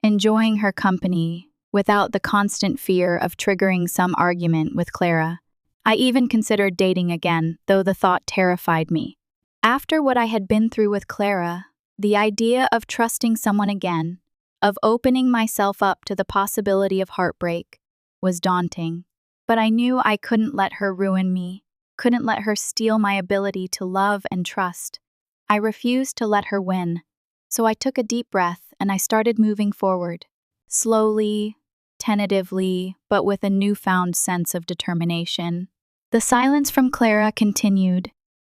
enjoying her company without the constant fear of triggering some argument with Clara. I even considered dating again, though the thought terrified me. After what I had been through with Clara, the idea of trusting someone again, of opening myself up to the possibility of heartbreak, was daunting. But I knew I couldn't let her ruin me, couldn't let her steal my ability to love and trust. I refused to let her win. So I took a deep breath and I started moving forward, slowly, tentatively, but with a newfound sense of determination. The silence from Clara continued,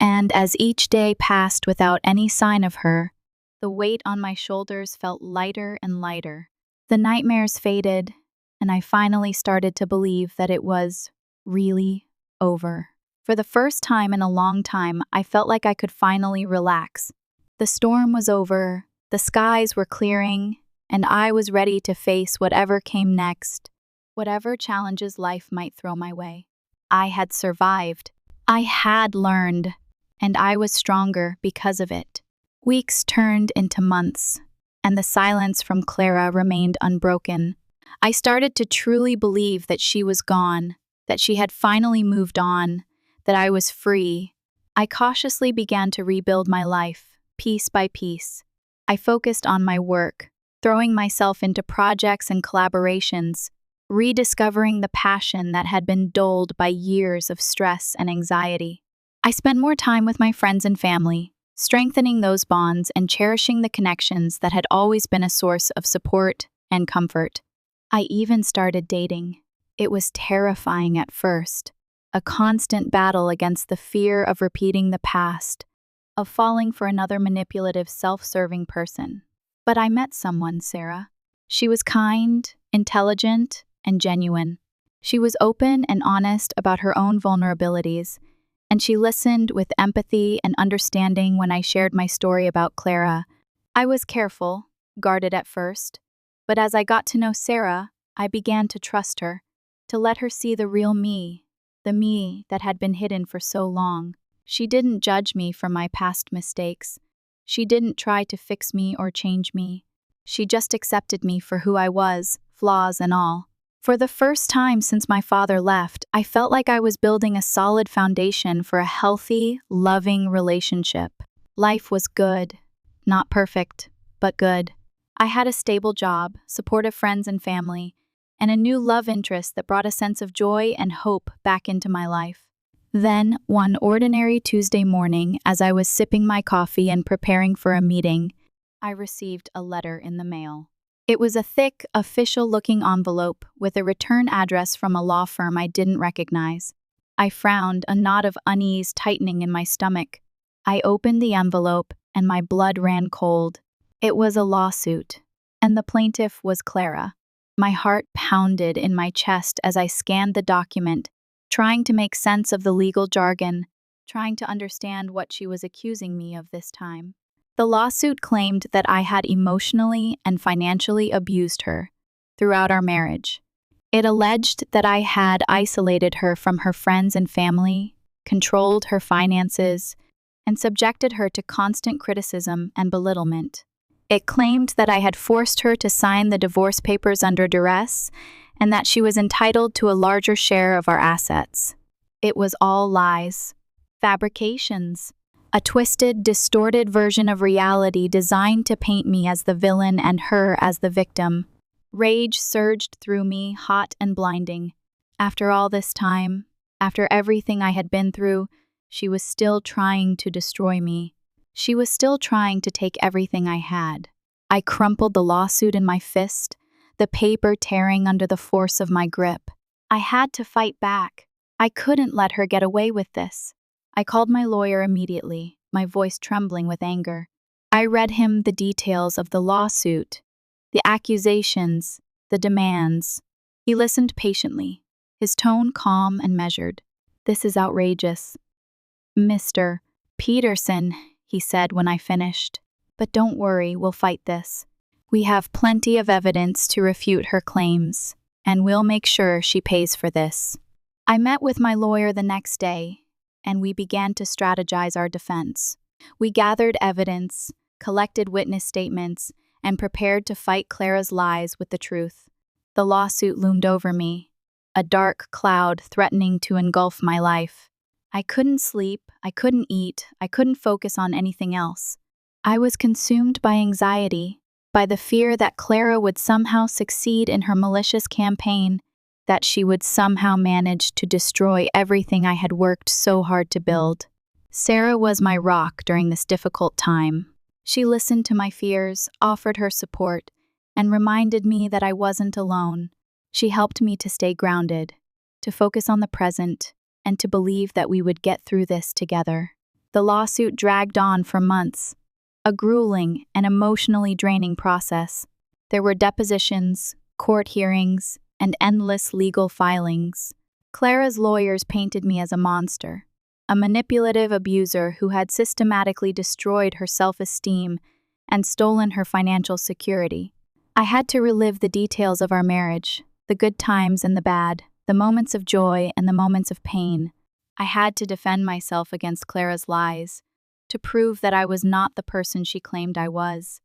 and as each day passed without any sign of her, the weight on my shoulders felt lighter and lighter. The nightmares faded, and I finally started to believe that it was really over. For the first time in a long time, I felt like I could finally relax. The storm was over, the skies were clearing, and I was ready to face whatever came next, whatever challenges life might throw my way. I had survived. I had learned, and I was stronger because of it. Weeks turned into months, and the silence from Clara remained unbroken. I started to truly believe that she was gone, that she had finally moved on, that I was free. I cautiously began to rebuild my life, piece by piece. I focused on my work, throwing myself into projects and collaborations, rediscovering the passion that had been dulled by years of stress and anxiety. I spent more time with my friends and family, strengthening those bonds and cherishing the connections that had always been a source of support and comfort. I even started dating. It was terrifying at first, a constant battle against the fear of repeating the past, of falling for another manipulative, self-serving person. But I met someone, Sarah. She was kind, intelligent, and genuine. She was open and honest about her own vulnerabilities, and she listened with empathy and understanding when I shared my story about Clara. I was careful, guarded at first, but as I got to know Sarah, I began to trust her, to let her see the real me, the me that had been hidden for so long. She didn't judge me for my past mistakes. She didn't try to fix me or change me. She just accepted me for who I was, flaws and all. For the first time since my father left, I felt like I was building a solid foundation for a healthy, loving relationship. Life was good. Not perfect, but good. I had a stable job, supportive friends and family, and a new love interest that brought a sense of joy and hope back into my life. Then, one ordinary Tuesday morning, as I was sipping my coffee and preparing for a meeting, I received a letter in the mail. It was a thick, official-looking envelope with a return address from a law firm I didn't recognize. I frowned, a knot of unease tightening in my stomach. I opened the envelope, and my blood ran cold. It was a lawsuit, and the plaintiff was Clara. My heart pounded in my chest as I scanned the document, trying to make sense of the legal jargon, trying to understand what she was accusing me of this time. The lawsuit claimed that I had emotionally and financially abused her throughout our marriage. It alleged that I had isolated her from her friends and family, controlled her finances, and subjected her to constant criticism and belittlement. It claimed that I had forced her to sign the divorce papers under duress and that she was entitled to a larger share of our assets. It was all lies, fabrications, a twisted, distorted version of reality designed to paint me as the villain and her as the victim. Rage surged through me, hot and blinding. After all this time, after everything I had been through, she was still trying to destroy me. She was still trying to take everything I had. I crumpled the lawsuit in my fist, the paper tearing under the force of my grip. I had to fight back. I couldn't let her get away with this. I called my lawyer immediately, my voice trembling with anger. I read him the details of the lawsuit, the accusations, the demands. He listened patiently, his tone calm and measured. "This is outrageous. Mr. Peterson," he said when I finished. "But don't worry, we'll fight this. We have plenty of evidence to refute her claims, and we'll make sure she pays for this." I met with my lawyer the next day, and we began to strategize our defense. We gathered evidence, collected witness statements, and prepared to fight Clara's lies with the truth. The lawsuit loomed over me, a dark cloud threatening to engulf my life. I couldn't sleep, I couldn't eat, I couldn't focus on anything else. I was consumed by anxiety, by the fear that Clara would somehow succeed in her malicious campaign, that she would somehow manage to destroy everything I had worked so hard to build. Sarah was my rock during this difficult time. She listened to my fears, offered her support, and reminded me that I wasn't alone. She helped me to stay grounded, to focus on the present, and to believe that we would get through this together. The lawsuit dragged on for months, a grueling and emotionally draining process. There were depositions, court hearings, and endless legal filings. Clara's lawyers painted me as a monster, a manipulative abuser who had systematically destroyed her self-esteem and stolen her financial security. I had to relive the details of our marriage, the good times and the bad, the moments of joy and the moments of pain. I had to defend myself against Clara's lies, to prove that I was not the person she claimed I was.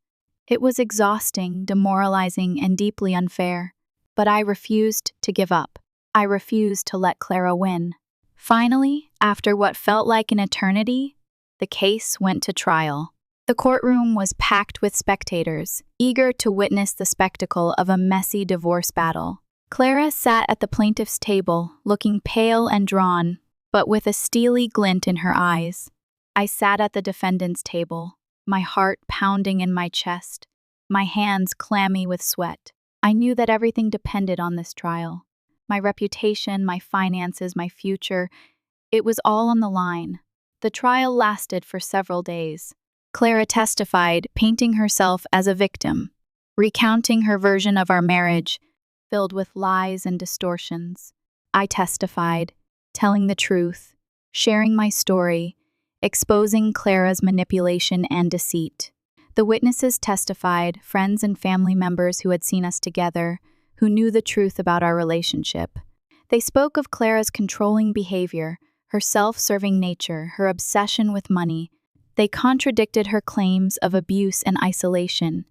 It was exhausting, demoralizing, and deeply unfair. But I refused to give up. I refused to let Clara win. Finally, after what felt like an eternity, the case went to trial. The courtroom was packed with spectators, eager to witness the spectacle of a messy divorce battle. Clara sat at the plaintiff's table, looking pale and drawn, but with a steely glint in her eyes. I sat at the defendant's table, my heart pounding in my chest, my hands clammy with sweat. I knew that everything depended on this trial. My reputation, my finances, my future, it was all on the line. The trial lasted for several days. Clara testified, painting herself as a victim, recounting her version of our marriage, filled with lies and distortions. I testified, telling the truth, sharing my story, exposing Clara's manipulation and deceit. The witnesses testified, friends and family members who had seen us together, who knew the truth about our relationship. They spoke of Clara's controlling behavior, her self-serving nature, her obsession with money. They contradicted her claims of abuse and isolation,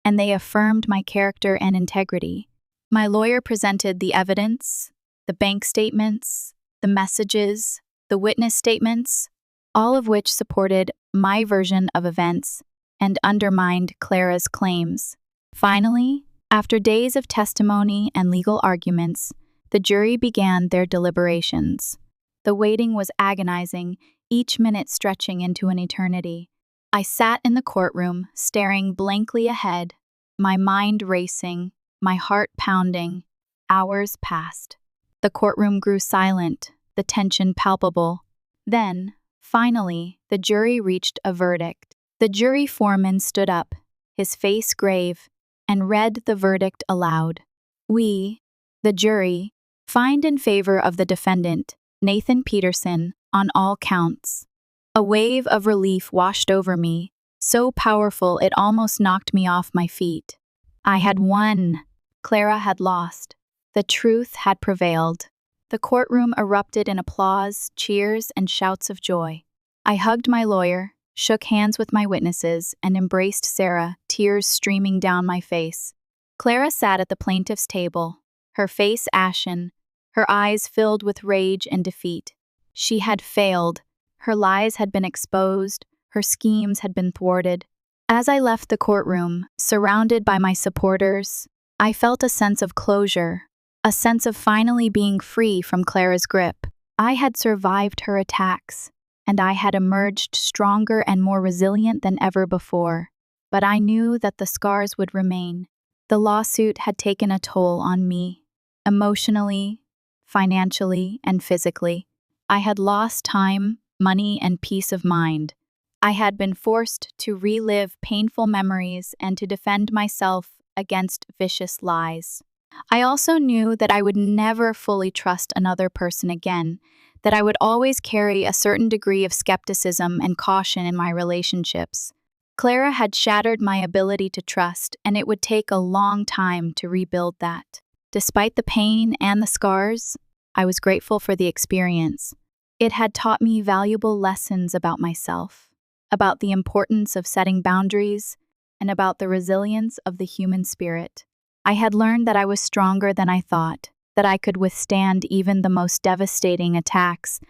and they affirmed my character and integrity. My lawyer presented the evidence, the bank statements, the messages, the witness statements, all of which supported my version of events and undermined Clara's claims. Finally, after days of testimony and legal arguments, the jury began their deliberations. The waiting was agonizing, each minute stretching into an eternity. I sat in the courtroom, staring blankly ahead, my mind racing, my heart pounding. Hours passed. The courtroom grew silent, the tension palpable. Then, finally, the jury reached a verdict. The jury foreman stood up, his face grave, and read the verdict aloud. We, the jury, find in favor of the defendant, Nathan Peterson, on all counts. A wave of relief washed over me, so powerful it almost knocked me off my feet. I had won. Clara had lost. The truth had prevailed. The courtroom erupted in applause, cheers, and shouts of joy. I hugged my lawyer, shook hands with my witnesses, and embraced Sarah, tears streaming down my face. Clara sat at the plaintiff's table, her face ashen, her eyes filled with rage and defeat. She had failed. Her lies had been exposed. Her schemes had been thwarted. As I left the courtroom, surrounded by my supporters, I felt a sense of closure, a sense of finally being free from Clara's grip. I had survived her attacks, and I had emerged stronger and more resilient than ever before. But I knew that the scars would remain. The lawsuit had taken a toll on me, emotionally, financially, and physically. I had lost time, money, and peace of mind. I had been forced to relive painful memories and to defend myself against vicious lies. I also knew that I would never fully trust another person again, that I would always carry a certain degree of skepticism and caution in my relationships. Clara had shattered my ability to trust, and it would take a long time to rebuild that. Despite the pain and the scars, I was grateful for the experience. It had taught me valuable lessons about myself, about the importance of setting boundaries, and about the resilience of the human spirit. I had learned that I was stronger than I thought, that I could withstand even the most devastating attacks,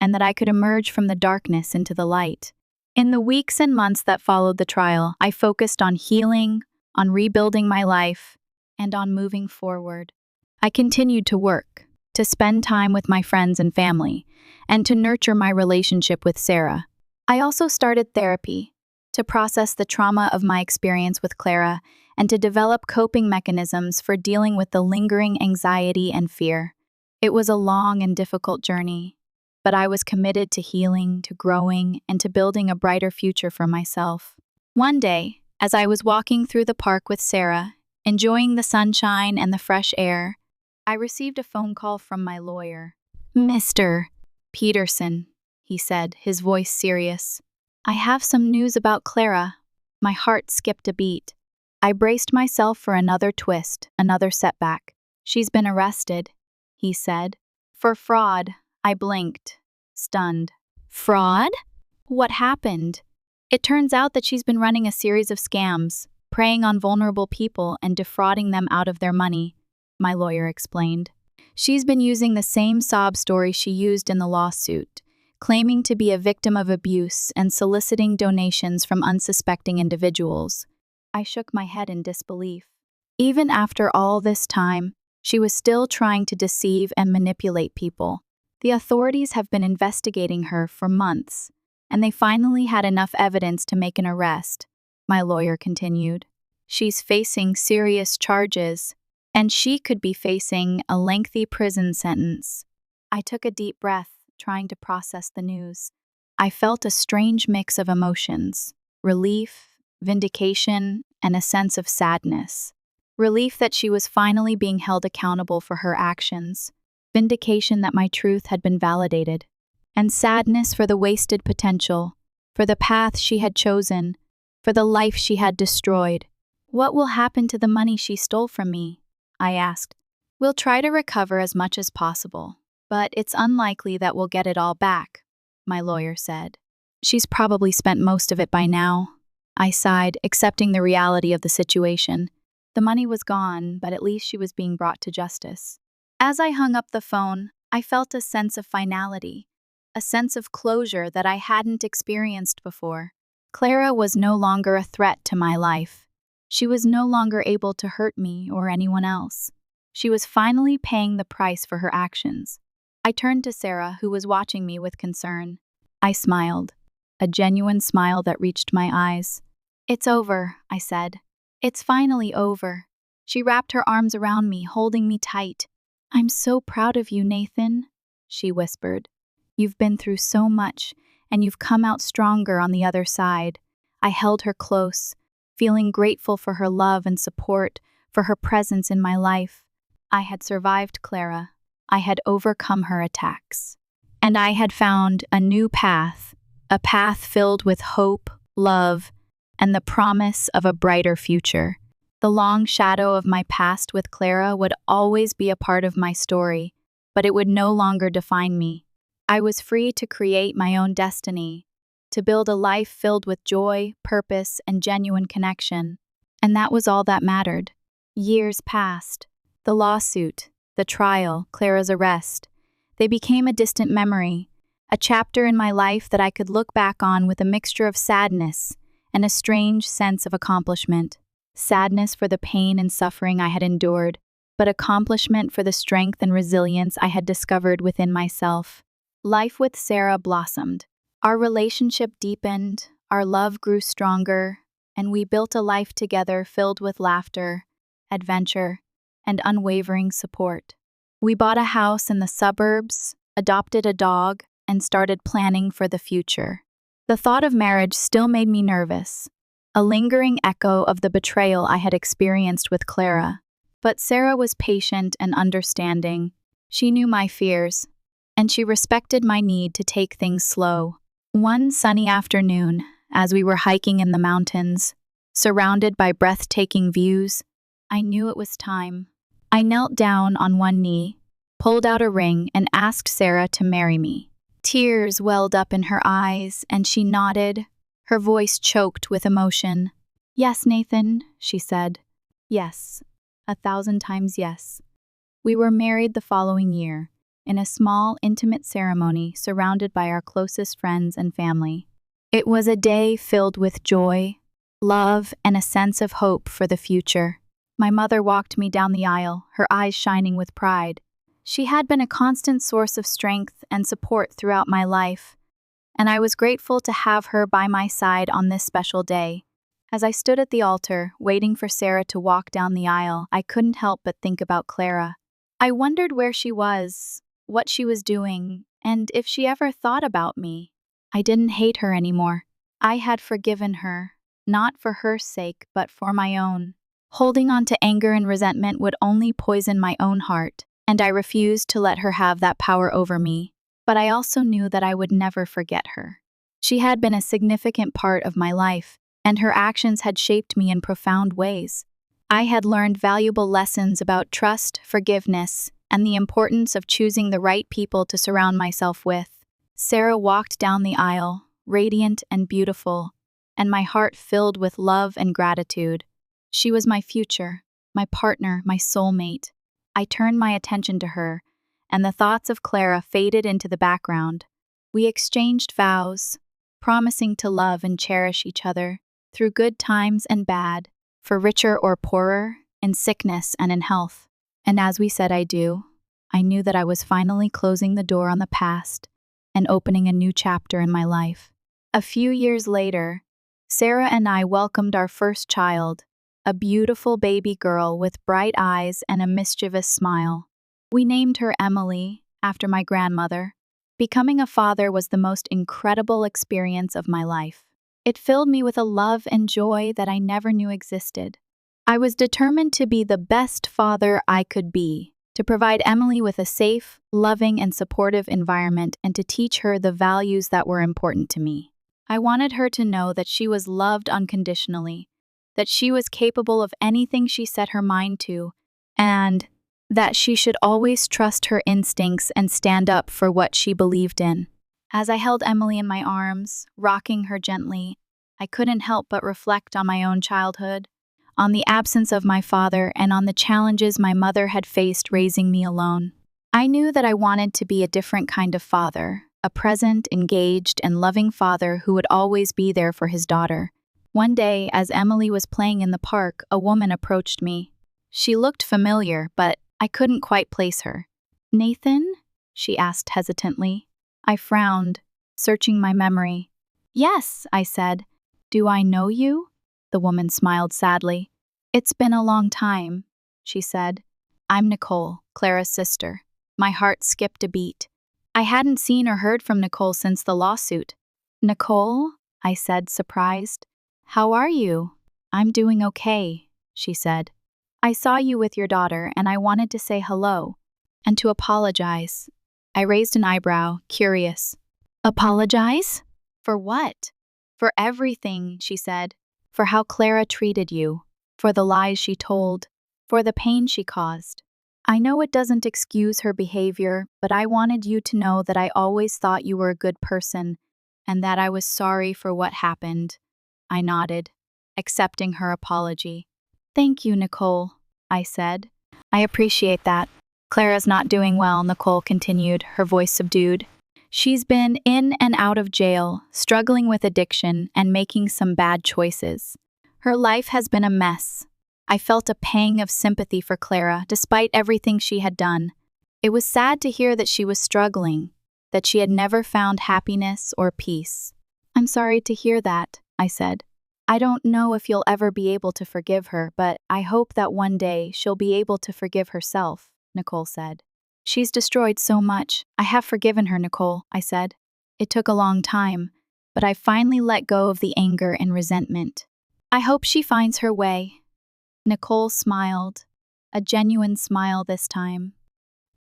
and that I could emerge from the darkness into the light. In the weeks and months that followed the trial, I focused on healing, on rebuilding my life, and on moving forward. I continued to work, to spend time with my friends and family, and to nurture my relationship with Sarah. I also started therapy, to process the trauma of my experience with Clara and to develop coping mechanisms for dealing with the lingering anxiety and fear. It was a long and difficult journey, but I was committed to healing, to growing, and to building a brighter future for myself. One day, as I was walking through the park with Sarah, enjoying the sunshine and the fresh air, I received a phone call from my lawyer. "Mr. Peterson," he said, his voice serious. "I have some news about Clara." My heart skipped a beat. I braced myself for another twist, another setback. "She's been arrested," he said. "For fraud." I blinked, stunned. "Fraud? What happened?" "It turns out that she's been running a series of scams, preying on vulnerable people and defrauding them out of their money," my lawyer explained. "She's been using the same sob story she used in the lawsuit, claiming to be a victim of abuse and soliciting donations from unsuspecting individuals." I shook my head in disbelief. Even after all this time, she was still trying to deceive and manipulate people. "The authorities have been investigating her for months, and they finally had enough evidence to make an arrest," my lawyer continued. "She's facing serious charges, and she could be facing a lengthy prison sentence." I took a deep breath, trying to process the news. I felt a strange mix of emotions: relief, vindication, and a sense of sadness. Relief that she was finally being held accountable for her actions, vindication that my truth had been validated, and sadness for the wasted potential, for the path she had chosen, for the life she had destroyed. "What will happen to the money she stole from me?" I asked. "We'll try to recover as much as possible, but it's unlikely that we'll get it all back," my lawyer said. "She's probably spent most of it by now." I sighed, accepting the reality of the situation. The money was gone, but at least she was being brought to justice. As I hung up the phone, I felt a sense of finality, a sense of closure that I hadn't experienced before. Clara was no longer a threat to my life. She was no longer able to hurt me or anyone else. She was finally paying the price for her actions. I turned to Sarah, who was watching me with concern. I smiled, a genuine smile that reached my eyes. "It's over," I said. "It's finally over." She wrapped her arms around me, holding me tight. "I'm so proud of you, Nathan," she whispered. "You've been through so much, and you've come out stronger on the other side." I held her close, feeling grateful for her love and support, for her presence in my life. I had survived Clara. I had overcome her attacks. And I had found a new path, a path filled with hope, love, and the promise of a brighter future. The long shadow of my past with Clara would always be a part of my story, but it would no longer define me. I was free to create my own destiny, to build a life filled with joy, purpose, and genuine connection. And that was all that mattered. Years passed. The lawsuit, the trial, Clara's arrest. They became a distant memory, a chapter in my life that I could look back on with a mixture of sadness and a strange sense of accomplishment. Sadness for the pain and suffering I had endured, but accomplishment for the strength and resilience I had discovered within myself. Life with Sarah blossomed. Our relationship deepened, our love grew stronger, and we built a life together filled with laughter, adventure, and unwavering support. We bought a house in the suburbs, adopted a dog, and started planning for the future. The thought of marriage still made me nervous, a lingering echo of the betrayal I had experienced with Clara. But Sarah was patient and understanding. She knew my fears, and she respected my need to take things slow. One sunny afternoon, as we were hiking in the mountains, surrounded by breathtaking views, I knew it was time. I knelt down on one knee, pulled out a ring, and asked Sarah to marry me. Tears welled up in her eyes, and she nodded, her voice choked with emotion. "Yes, Nathan," she said. "Yes, 1,000 times yes." We were married the following year, in a small, intimate ceremony surrounded by our closest friends and family. It was a day filled with joy, love, and a sense of hope for the future. My mother walked me down the aisle, her eyes shining with pride. She had been a constant source of strength and support throughout my life, and I was grateful to have her by my side on this special day. As I stood at the altar, waiting for Sarah to walk down the aisle, I couldn't help but think about Clara. I wondered where she was, what she was doing, and if she ever thought about me. I didn't hate her anymore. I had forgiven her, not for her sake, but for my own. Holding on to anger and resentment would only poison my own heart, and I refused to let her have that power over me. But I also knew that I would never forget her. She had been a significant part of my life, and her actions had shaped me in profound ways. I had learned valuable lessons about trust, forgiveness, and the importance of choosing the right people to surround myself with. Sarah walked down the aisle, radiant and beautiful, and my heart filled with love and gratitude. She was my future, my partner, my soulmate. I turned my attention to her, and the thoughts of Clara faded into the background. We exchanged vows, promising to love and cherish each other through good times and bad, for richer or poorer, in sickness and in health. And as we said I do, I knew that I was finally closing the door on the past and opening a new chapter in my life. A few years later, Sarah and I welcomed our first child, a beautiful baby girl with bright eyes and a mischievous smile. We named her Emily, after my grandmother. Becoming a father was the most incredible experience of my life. It filled me with a love and joy that I never knew existed. I was determined to be the best father I could be, to provide Emily with a safe, loving, and supportive environment, and to teach her the values that were important to me. I wanted her to know that she was loved unconditionally, that she was capable of anything she set her mind to, and that she should always trust her instincts and stand up for what she believed in. As I held Emily in my arms, rocking her gently, I couldn't help but reflect on my own childhood, on the absence of my father, and on the challenges my mother had faced raising me alone. I knew that I wanted to be a different kind of father, a present, engaged, and loving father who would always be there for his daughter. One day, as Emily was playing in the park, a woman approached me. She looked familiar, but I couldn't quite place her. "Nathan?" she asked hesitantly. I frowned, searching my memory. "Yes," I said. "Do I know you?" The woman smiled sadly. "It's been a long time," she said. "I'm Nicole, Clara's sister." My heart skipped a beat. I hadn't seen or heard from Nicole since the lawsuit. "Nicole?" I said, surprised. "How are you?" "I'm doing okay," she said. "I saw you with your daughter, and I wanted to say hello, and to apologize." I raised an eyebrow, curious. "Apologize? For what?" "For everything," she said. "For how Clara treated you, for the lies she told, for the pain she caused. I know it doesn't excuse her behavior, but I wanted you to know that I always thought you were a good person, and that I was sorry for what happened. I nodded, accepting her apology. Thank you, Nicole, I said. I appreciate that. Clara's not doing well, Nicole continued, her voice subdued. She's been in and out of jail, struggling with addiction and making some bad choices. Her life has been a mess. I felt a pang of sympathy for Clara, despite everything she had done. It was sad to hear that she was struggling, that she had never found happiness or peace. I'm sorry to hear that, I said. I don't know if you'll ever be able to forgive her, but I hope that one day she'll be able to forgive herself, Nicole said. She's destroyed so much. I have forgiven her, Nicole, I said. It took a long time, but I finally let go of the anger and resentment. I hope she finds her way. Nicole smiled, a genuine smile this time.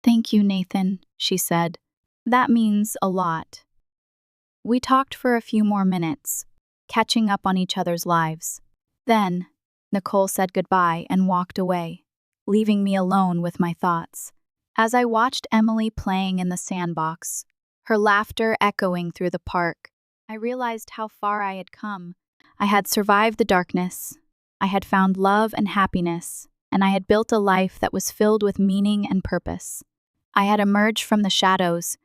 Thank you, Nathan, she said. That means a lot. We talked for a few more minutes, catching up on each other's lives. Then, Nicole said goodbye and walked away, leaving me alone with my thoughts. As I watched Emily playing in the sandbox, her laughter echoing through the park, I realized how far I had come. I had survived the darkness, I had found love and happiness, and I had built a life that was filled with meaning and purpose. I had emerged from the shadows,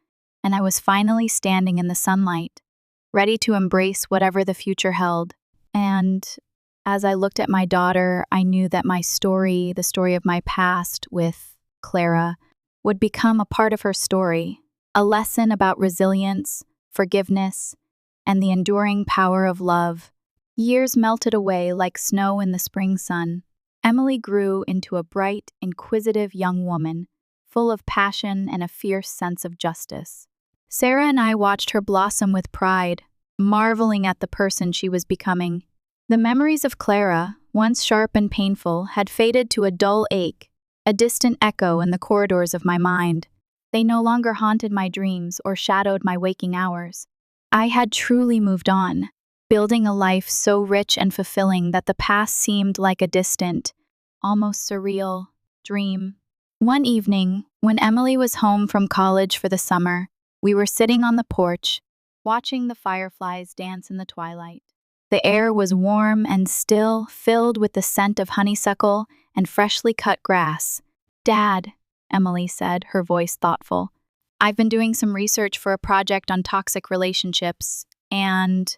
and I was finally standing in the sunlight, ready to embrace whatever the future held. And as I looked at my daughter, I knew that my story, the story of my past with Clara, would become a part of her story, a lesson about resilience, forgiveness, and the enduring power of love. Years melted away like snow in the spring sun. Emily grew into a bright, inquisitive young woman, full of passion and a fierce sense of justice. Sarah and I watched her blossom with pride, marveling at the person she was becoming. The memories of Clara, once sharp and painful, had faded to a dull ache, a distant echo in the corridors of my mind. They no longer haunted my dreams or shadowed my waking hours. I had truly moved on, building a life so rich and fulfilling that the past seemed like a distant, almost surreal, dream. One evening, when Emily was home from college for the summer, we were sitting on the porch, watching the fireflies dance in the twilight. The air was warm and still, filled with the scent of honeysuckle and freshly cut grass. Dad, Emily said, her voice thoughtful. I've been doing some research for a project on toxic relationships, and,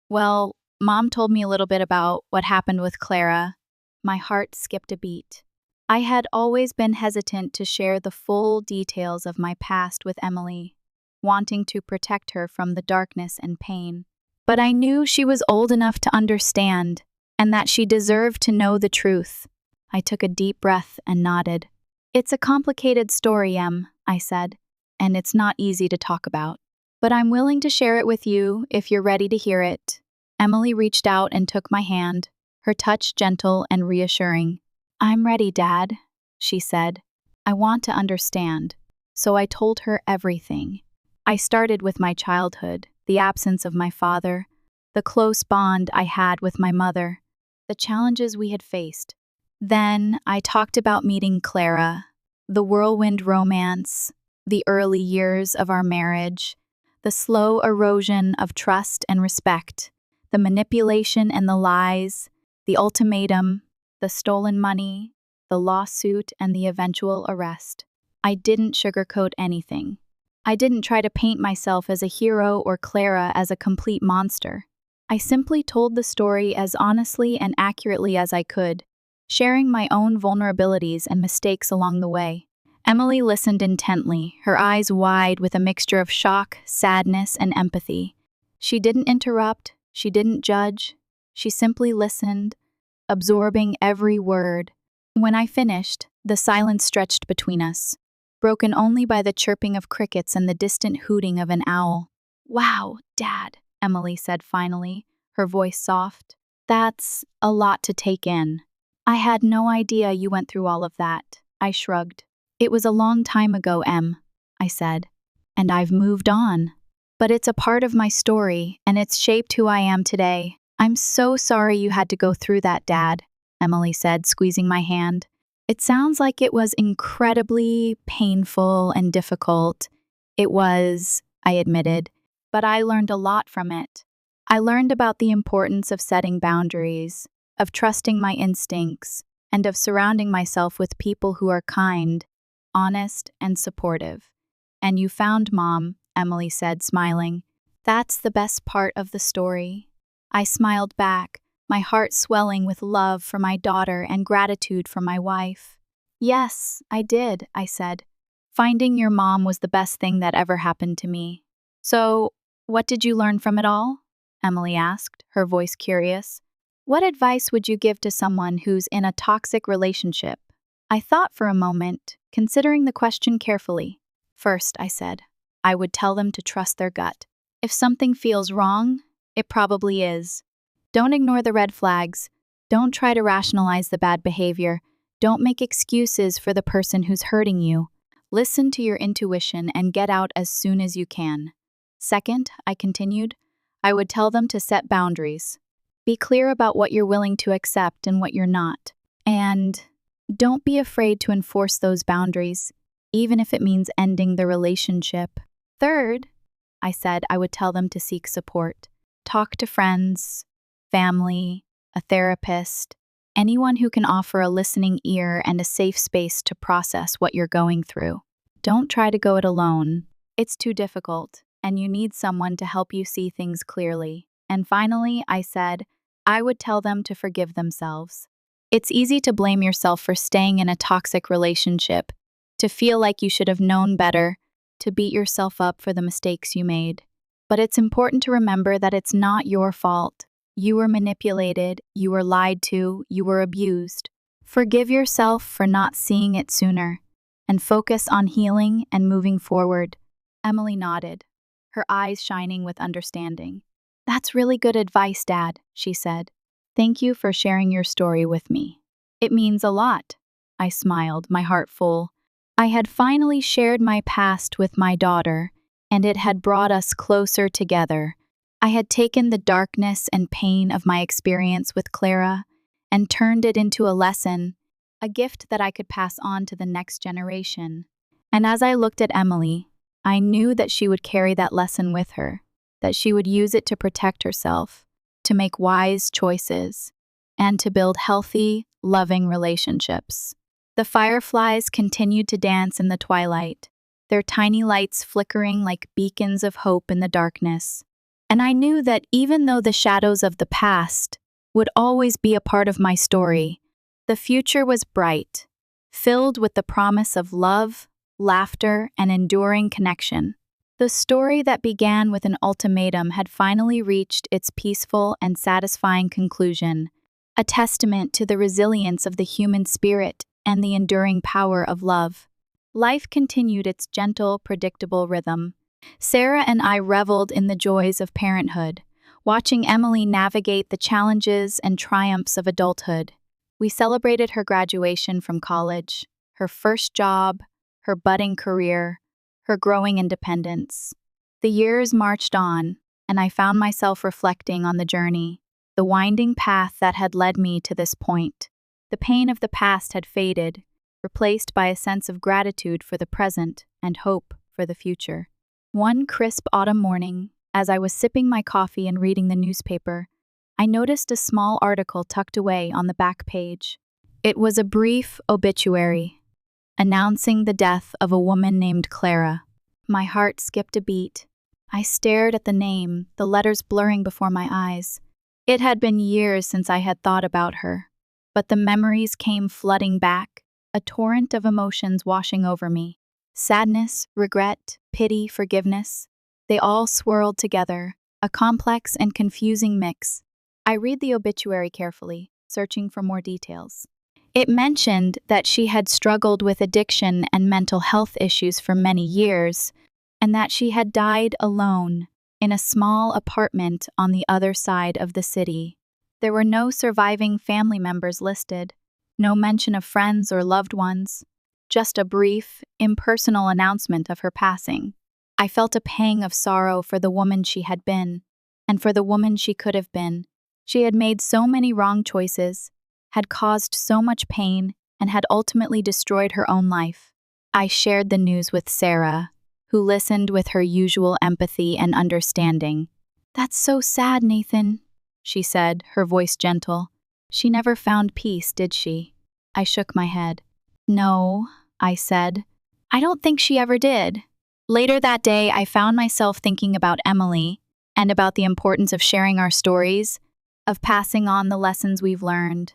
well, Mom told me a little bit about what happened with Clara. My heart skipped a beat. I had always been hesitant to share the full details of my past with Emily, wanting to protect her from the darkness and pain. But I knew she was old enough to understand, and that she deserved to know the truth. I took a deep breath and nodded. It's a complicated story, Em, I said, and it's not easy to talk about. But I'm willing to share it with you if you're ready to hear it. Emily reached out and took my hand, her touch gentle and reassuring. I'm ready, Dad, she said. I want to understand. So I told her everything. I started with my childhood, the absence of my father, the close bond I had with my mother, the challenges we had faced. Then I talked about meeting Clara, the whirlwind romance, the early years of our marriage, the slow erosion of trust and respect, the manipulation and the lies, the ultimatum, the stolen money, the lawsuit, and the eventual arrest. I didn't sugarcoat anything. I didn't try to paint myself as a hero or Clara as a complete monster. I simply told the story as honestly and accurately as I could, sharing my own vulnerabilities and mistakes along the way. Emily listened intently, her eyes wide with a mixture of shock, sadness, and empathy. She didn't interrupt, she didn't judge, she simply listened, absorbing every word. When I finished, the silence stretched between us, broken only by the chirping of crickets and the distant hooting of an owl. Wow, Dad, Emily said finally, her voice soft. That's a lot to take in. I had no idea you went through all of that. I shrugged. It was a long time ago, Em, I said, and I've moved on. But it's a part of my story, and it's shaped who I am today. I'm so sorry you had to go through that, Dad, Emily said, squeezing my hand. It sounds like it was incredibly painful and difficult. It was, I admitted. but I learned a lot from it. I learned about the importance of setting boundaries, of trusting my instincts, and of surrounding myself with people who are kind, honest, and supportive. "And you found Mom," Emily said, smiling. "That's the best part of the story." I smiled back, my heart swelling with love for my daughter and gratitude for my wife. "Yes, I did," I said. "Finding your mom was the best thing that ever happened to me." "So, what did you learn from it all?" Emily asked, her voice curious. "What advice would you give to someone who's in a toxic relationship?" I thought for a moment, considering the question carefully. "First," I said, "I would tell them to trust their gut. If something feels wrong, it probably is. Don't ignore the red flags. Don't try to rationalize the bad behavior. Don't make excuses for the person who's hurting you. Listen to your intuition and get out as soon as you can." Second, I continued, I would tell them to set boundaries. Be clear about what you're willing to accept and what you're not. And don't be afraid to enforce those boundaries, even if it means ending the relationship. Third, I said I would tell them to seek support. Talk to friends, family, a therapist, anyone who can offer a listening ear and a safe space to process what you're going through. Don't try to go it alone. It's too difficult, and you need someone to help you see things clearly. And finally, I said, I would tell them to forgive themselves. It's easy to blame yourself for staying in a toxic relationship, to feel like you should have known better, to beat yourself up for the mistakes you made. But it's important to remember that it's not your fault. You were manipulated, you were lied to, you were abused. Forgive yourself for not seeing it sooner, and focus on healing and moving forward. Emily nodded, her eyes shining with understanding. That's really good advice, Dad, she said. Thank you for sharing your story with me. It means a lot. I smiled, my heart full. I had finally shared my past with my daughter, and it had brought us closer together. I had taken the darkness and pain of my experience with Clara and turned it into a lesson, a gift that I could pass on to the next generation. And as I looked at Emily, I knew that she would carry that lesson with her, that she would use it to protect herself, to make wise choices, and to build healthy, loving relationships. The fireflies continued to dance in the twilight, their tiny lights flickering like beacons of hope in the darkness. And I knew that even though the shadows of the past would always be a part of my story, the future was bright, filled with the promise of love, laughter, and enduring connection. The story that began with an ultimatum had finally reached its peaceful and satisfying conclusion, a testament to the resilience of the human spirit and the enduring power of love. Life continued its gentle, predictable rhythm. Sarah and I reveled in the joys of parenthood, watching Emily navigate the challenges and triumphs of adulthood. We celebrated her graduation from college, her first job, her budding career, her growing independence. The years marched on, and I found myself reflecting on the journey, the winding path that had led me to this point. The pain of the past had faded, replaced by a sense of gratitude for the present and hope for the future. One crisp autumn morning, as I was sipping my coffee and reading the newspaper, I noticed a small article tucked away on the back page. It was a brief obituary, announcing the death of a woman named Clara. My heart skipped a beat. I stared at the name, the letters blurring before my eyes. It had been years since I had thought about her, but the memories came flooding back, a torrent of emotions washing over me. Sadness, regret, pity, forgiveness. They all swirled together, a complex and confusing mix. I read the obituary carefully, searching for more details. It mentioned that she had struggled with addiction and mental health issues for many years, and that she had died alone in a small apartment on the other side of the city. There were no surviving family members listed, no mention of friends or loved ones, just a brief, impersonal announcement of her passing. I felt a pang of sorrow for the woman she had been, and for the woman she could have been. She had made so many wrong choices, had caused so much pain, and had ultimately destroyed her own life. I shared the news with Sarah, who listened with her usual empathy and understanding. "That's so sad, Nathan," she said, her voice gentle. "She never found peace, did she?" I shook my head. "No," I said. "I don't think she ever did." Later that day, I found myself thinking about Emily and about the importance of sharing our stories, of passing on the lessons we've learned,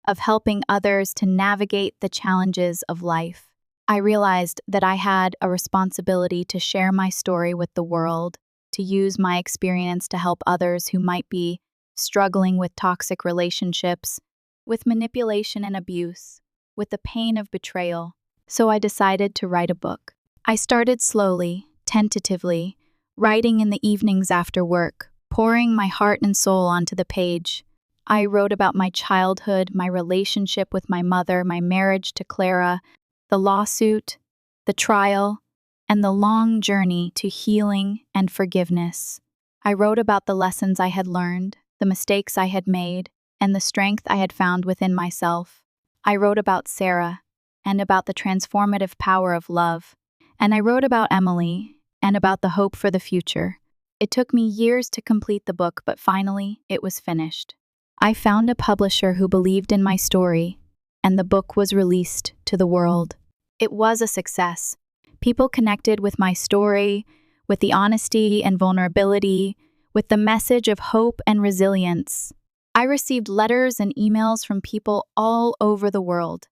of helping others to navigate the challenges of life. I realized that I had a responsibility to share my story with the world, to use my experience to help others who might be struggling with toxic relationships, with manipulation and abuse, with the pain of betrayal. So I decided to write a book. I started slowly, tentatively, writing in the evenings after work, pouring my heart and soul onto the page. I wrote about my childhood, my relationship with my mother, my marriage to Clara, the lawsuit, the trial, and the long journey to healing and forgiveness. I wrote about the lessons I had learned, the mistakes I had made, and the strength I had found within myself. I wrote about Sarah and about the transformative power of love. And I wrote about Emily and about the hope for the future. It took me years to complete the book, but finally, it was finished. I found a publisher who believed in my story, and the book was released to the world. It was a success. People connected with my story, with the honesty and vulnerability, with the message of hope and resilience. I received letters and emails from people all over the world,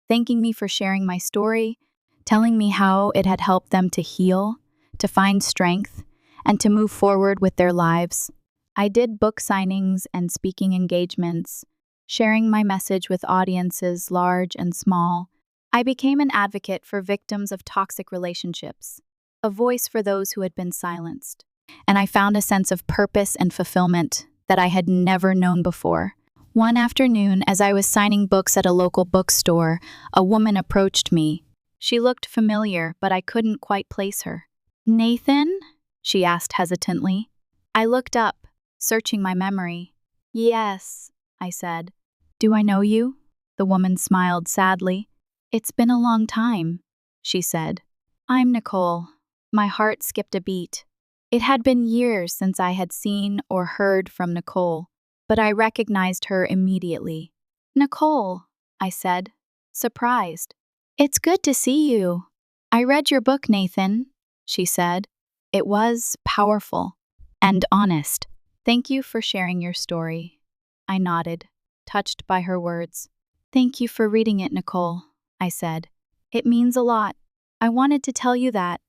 thanking me for sharing my story, telling me how it had helped them to heal, to find strength, and to move forward with their lives. I did book signings and speaking engagements, sharing my message with audiences large and small. I became an advocate for victims of toxic relationships, a voice for those who had been silenced. And I found a sense of purpose and fulfillment that I had never known before. One afternoon, as I was signing books at a local bookstore, a woman approached me. She looked familiar, but I couldn't quite place her. "Nathan?" she asked hesitantly. I looked up, searching my memory. "Yes," I said. "Do I know you?" The woman smiled sadly. "It's been a long time," she said. "I'm Nicole." My heart skipped a beat. It had been years since I had seen or heard from Nicole, but I recognized her immediately. "Nicole," I said, surprised. "It's good to see you." "I read your book, Nathan," she said. It was powerful and honest. "Thank you for sharing your story." I nodded, touched by her words. "Thank you for reading it, Nicole," I said. "It means a lot. I wanted to tell you that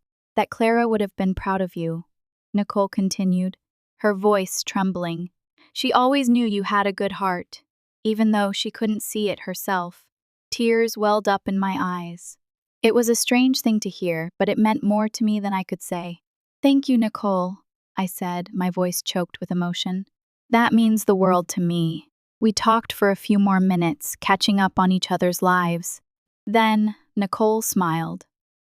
Clara would have been proud of you," Nicole continued, her voice trembling. "She always knew you had a good heart, even though she couldn't see it herself." Tears welled up in my eyes. It was a strange thing to hear, but it meant more to me than I could say. "Thank you, Nicole," I said, my voice choked with emotion. "That means the world to me." We talked for a few more minutes, catching up on each other's lives. Then Nicole smiled,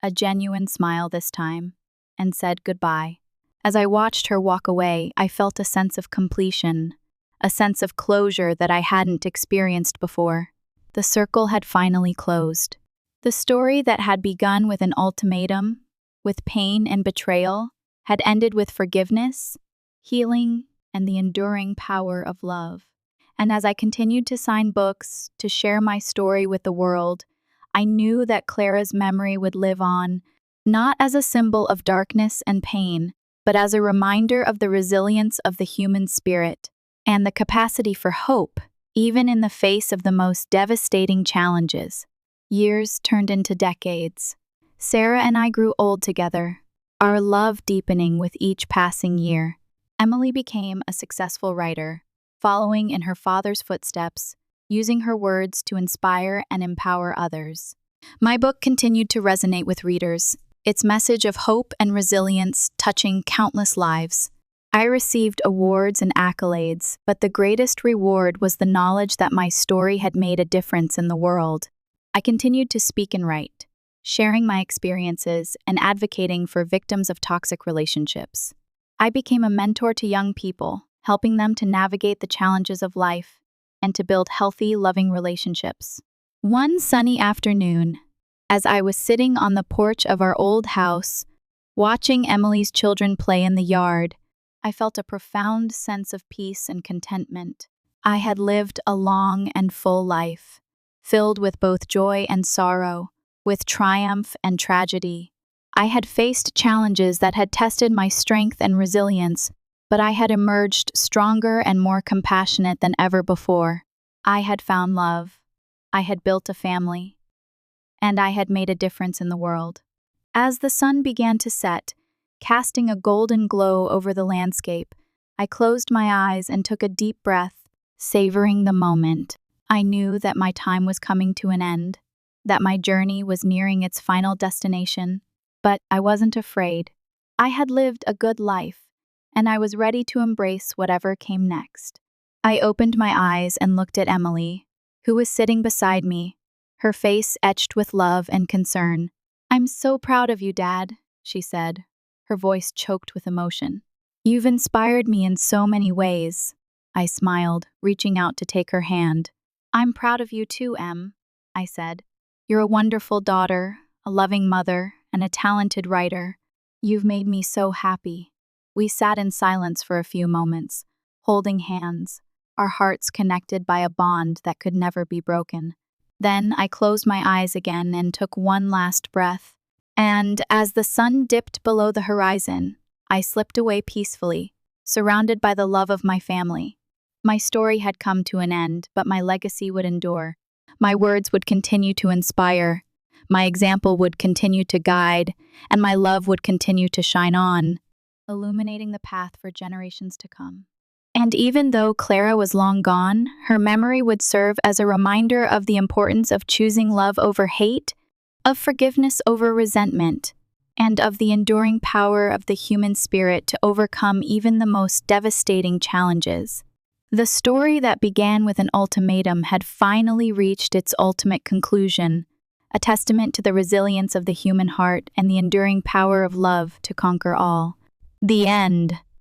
a genuine smile this time, and said goodbye. As I watched her walk away, I felt a sense of completion, a sense of closure that I hadn't experienced before. The circle had finally closed. The story that had begun with an ultimatum, with pain and betrayal, had ended with forgiveness, healing, and the enduring power of love. And as I continued to sign books, to share my story with the world, I knew that Clara's memory would live on, not as a symbol of darkness and pain, but as a reminder of the resilience of the human spirit and the capacity for hope, even in the face of the most devastating challenges. Years turned into decades. Sarah and I grew old together, our love deepening with each passing year. Emily became a successful writer, following in her father's footsteps, using her words to inspire and empower others. My book continued to resonate with readers, its message of hope and resilience touching countless lives. I received awards and accolades, but the greatest reward was the knowledge that my story had made a difference in the world. I continued to speak and write, sharing my experiences and advocating for victims of toxic relationships. I became a mentor to young people, helping them to navigate the challenges of life and to build healthy, loving relationships. One sunny afternoon, as I was sitting on the porch of our old house, Watching Emily's children play in the yard, I felt a profound sense of peace and contentment. I had lived a long and full life, filled with both joy and sorrow, with triumph and tragedy. I had faced challenges that had tested my strength and resilience, but I had emerged stronger and more compassionate than ever before. I had found love. I had built a family. And I had made a difference in the world. As the sun began to set, casting a golden glow over the landscape, I closed my eyes and took a deep breath, savoring the moment. I knew that my time was coming to an end, that my journey was nearing its final destination, but I wasn't afraid. I had lived a good life, and I was ready to embrace whatever came next. I opened my eyes and looked at Emily, who was sitting beside me, her face etched with love and concern. "I'm so proud of you, Dad," she said, her voice choked with emotion. "You've inspired me in so many ways." I smiled, reaching out to take her hand. "I'm proud of you too, Em," I said. "You're a wonderful daughter, a loving mother, and a talented writer. You've made me so happy." We sat in silence for a few moments, holding hands, our hearts connected by a bond that could never be broken. Then I closed my eyes again and took one last breath. And as the sun dipped below the horizon, I slipped away peacefully, surrounded by the love of my family. My story had come to an end, but my legacy would endure. My words would continue to inspire, my example would continue to guide, and my love would continue to shine on, illuminating the path for generations to come. And even though Clara was long gone, her memory would serve as a reminder of the importance of choosing love over hate, of forgiveness over resentment, and of the enduring power of the human spirit to overcome even the most devastating challenges. The story that began with an ultimatum had finally reached its ultimate conclusion, a testament to the resilience of the human heart and the enduring power of love to conquer all. The end.